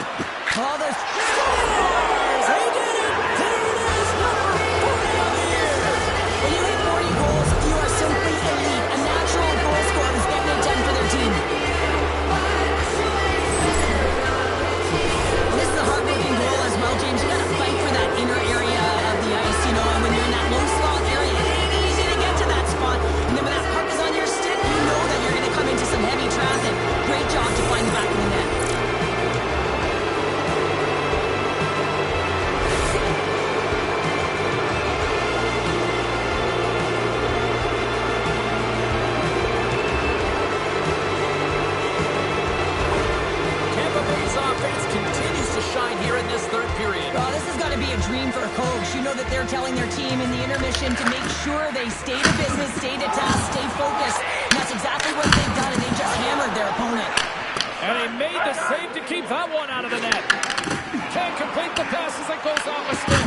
Oh, the Stars! They did it! There it is! Number 40 of the year! When you hit 40 goals, you are simply elite. A natural goal scorer who's getting it done for their team. And this is a hard-working goal as well, James. You got to fight for that inner area of the ice, you know, and when you're in that low slot area, it ain't easy to get to that spot. And then when that puck is on your stick, you know that you're going to come into some heavy traffic. Great job to find the back of the net. Dream for a coach. You know that they're telling their team in the intermission to make sure they stay to business, stay to task, stay focused. And that's exactly what they've done, and they just hammered their opponent. And he made the save to keep that one out of the net. Can't complete the pass as it goes off a stick.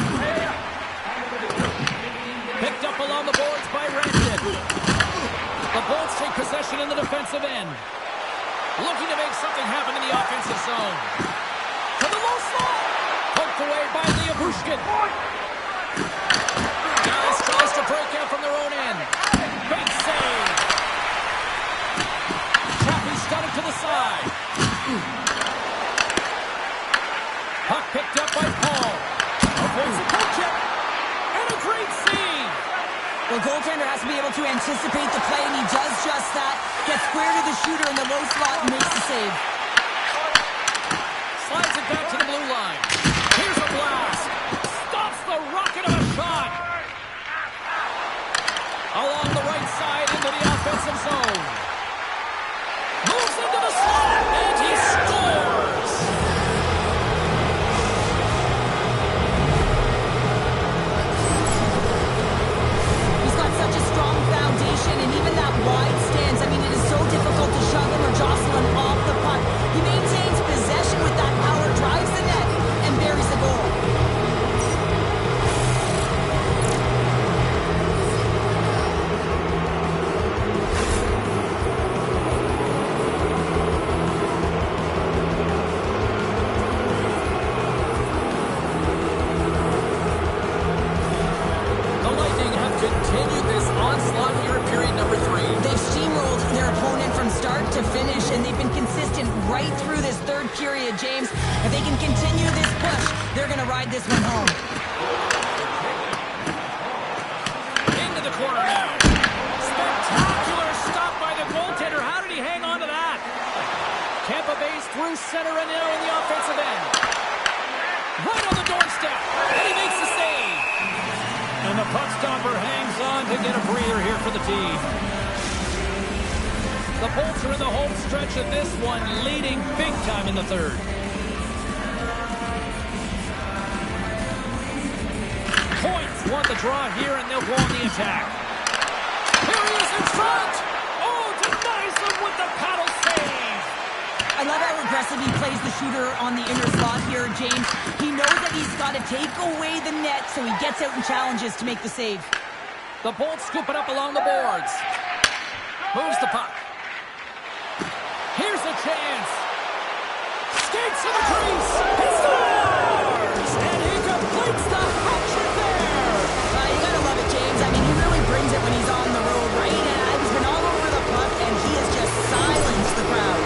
Picked up along the boards by Rankin. possession in the defensive end. Looking to make something happen in the offensive zone. To the low slot. Poked away by Bushkin. Dallas tries to break out from their own end. Big save. Trappy's got it to the side. Puck picked up by Paul. Avoids the poke check. And a great save. The goaltender has to be able to anticipate the play, and he does just that. Gets square to the shooter in the low slot and makes the save. Slides it back to the blue line. Here's a blast. Stops the rocket of a shot. Along the right side into the offensive zone. Moves into the slot, and he scores. He's got such a strong foundation, and even that wide stance, I mean, it is so difficult to shove him or jostle him off the puck. He maintains possession with that power, drives the net, and buries the goal. The Lightning have continued this onslaught here in period number 3. They've steamrolled their opponent from start to finish, and they've been consistent right through this third period, James. If they can continue this push, they're going to ride this one home. Into the corner now. Spectacular stop by the goaltender. How did he hang on to that? Tampa Bay's through center and now in the offensive end. Right on the doorstep. And he makes the save. And the puck stopper hangs on to get a breather here for the team. The Bolts are in the home stretch of this one, leading big time in the third. Points want the draw here, and they'll go on the attack. Here he is in front. Oh, denies him with the paddle save. I love how aggressive he plays the shooter on the inner slot here, James. He knows that he's got to take away the net, so he gets out and challenges to make the save. The Bolts scoop it up along the boards. Moves the puck. Here's a chance. Skates to the crease. He scores! And he completes the hat trick there. You gotta love it, James. I mean, he really brings it when he's on the road, right? And he's been all over the puck, and he has just silenced the crowd.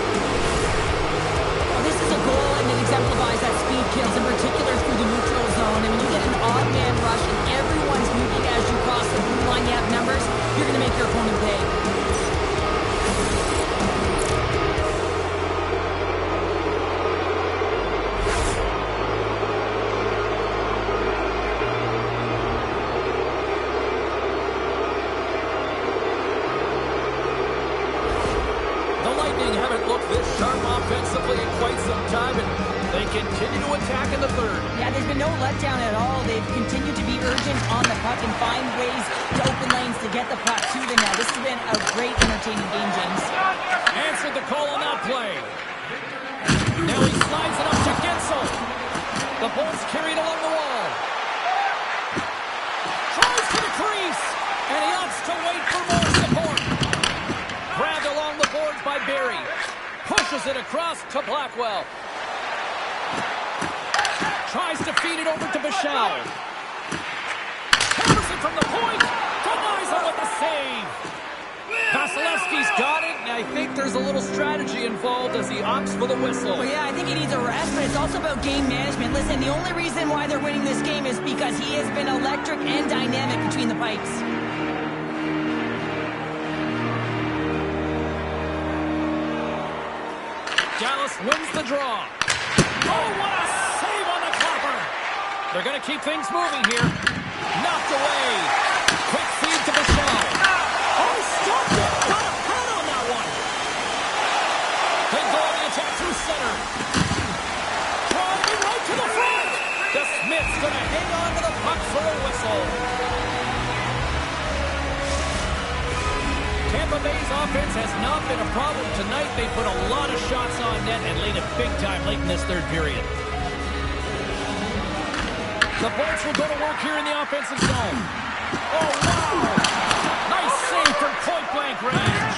Well, this is a goal, and it exemplifies that speed kills, in particular through the neutral zone. And when you get an odd man rush and everyone's moving as you cross the blue line, you have numbers, you're gonna make your opponent pay. Offensively in quite some time, and they continue to attack in the third. Yeah, there's been no letdown at all. They've continued to be urgent on the puck and find ways to open lanes to get the puck to the net. This has been a great, entertaining game, James. Answered the call on that play. Now he slides it up to Gensel. The Bolts carried along the wall. Tries to the crease, and he opts to wait for more support. Grabbed along the boards by Barry. Pushes it across to Blackwell. Tries to feed it over to Bichelle. Hammers it from the point. Denies him with the save. Vasilevsky's got it, and I think there's a little strategy involved as he opts for the whistle. Well, yeah, I think he needs a rest, but it's also about game management. Listen, the only reason why they're winning this game is because he has been electric and dynamic between the pipes. Dallas wins the draw. Oh, what a save on the clapper. They're going to keep things moving here. Knocked away. Quick feed to Bichelle. Oh, stopped it. Got a pad on that one. They go on the attack through center. Driving right to the front. The Smith's going to hang on to the puck for a whistle. Tampa Bay's offense has not been a problem tonight. They put a lot of shots on net and laid it big time late in this third period. The Bolts will go to work here in the offensive zone. Oh, wow! Nice save from point-blank range.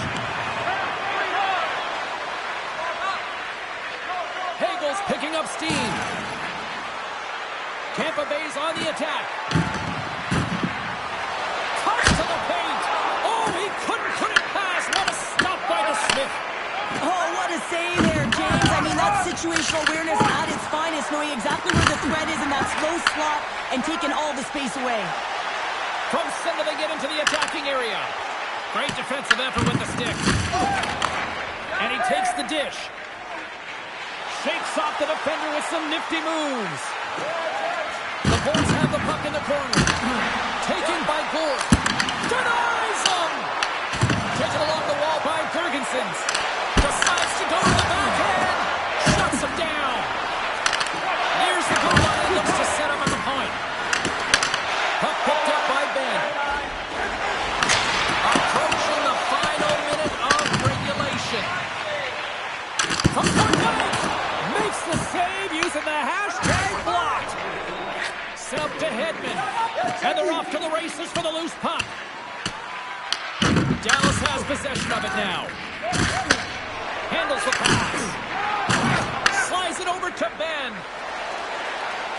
situational awareness at its finest, knowing exactly where the threat is in that slow slot and taking all the space away. From center they get into the attacking area. Great defensive effort with the stick. And he takes the dish. Shakes off the defender with some nifty moves. The Bolts have the puck in the corner. Taken by Gould. Denies him! Taken along the wall by Ferguson's. Decides to go to the backhand. Shuts him down. Here's the goal line and looks to set him on the point. Puck picked up by Ben. Approaching the final minute of regulation. From point makes the save using the hashtag blocked. Sub to Hedman. And they're off to the races for the loose puck. Dallas has possession of it now. Handles the pass. Slides it over to Ben.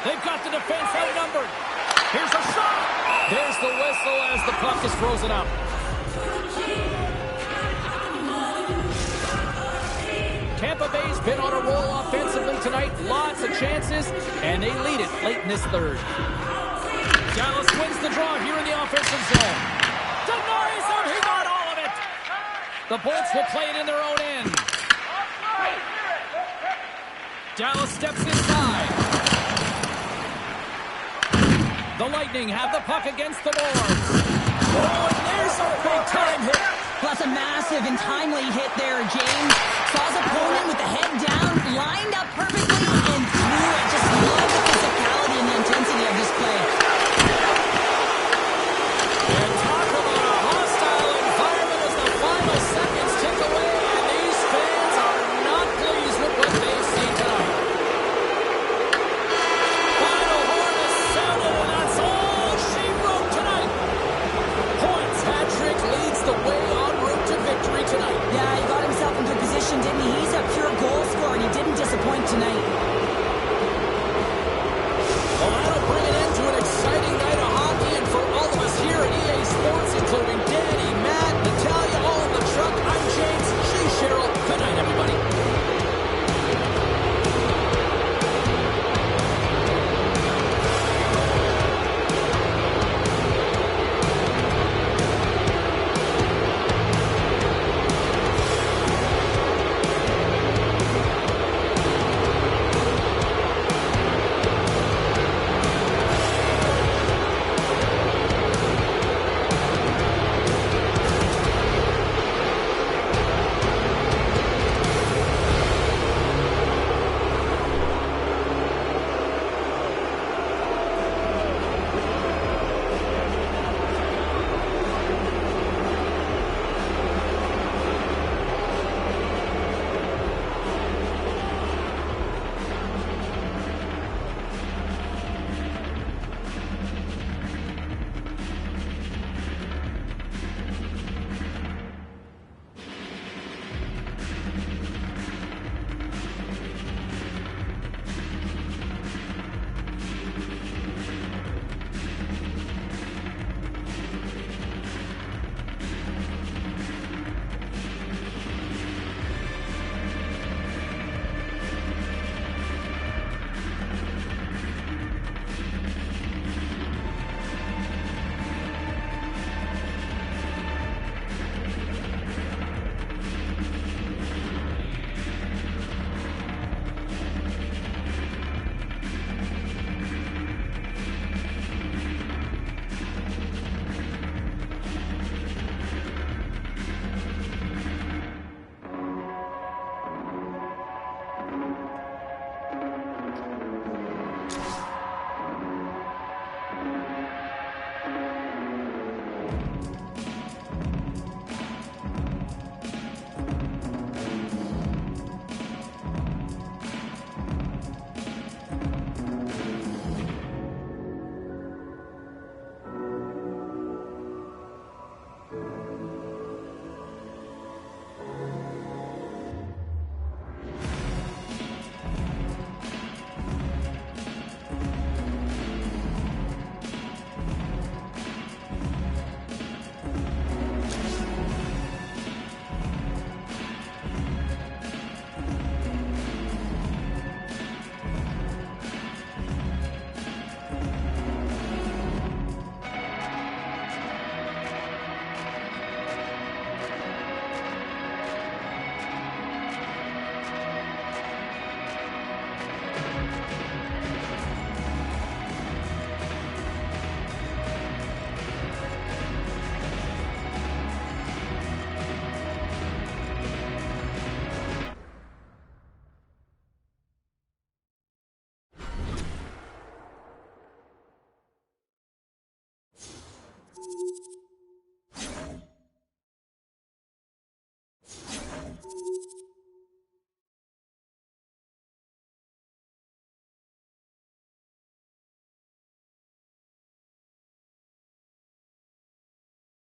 They've got the defense outnumbered. Here's a shot. There's the whistle as the puck is frozen up. Tampa Bay's been on a roll offensively tonight. Lots of chances, and they lead it late in this third. Dallas wins the draw here in the offensive zone. Denies him. He got all of it. The Bolts will play it in their own end. Dallas steps inside. The Lightning have the puck against the boards. Oh, and there's a big-time hit. Plus a massive and timely hit there, James. Saw his opponent with the head down, lined up perfectly, and threw it. Just love the physicality and the intensity of this play. And talk about a hostile environment as the final seconds tick away, and these fans are not pleased with what they've seen tonight. Final horn is sounded, and that's all she wrote tonight. Points hat-trick leads the way en route to victory tonight. Yeah, he got himself into a position, didn't he? He's a pure goal scorer, and he didn't disappoint tonight.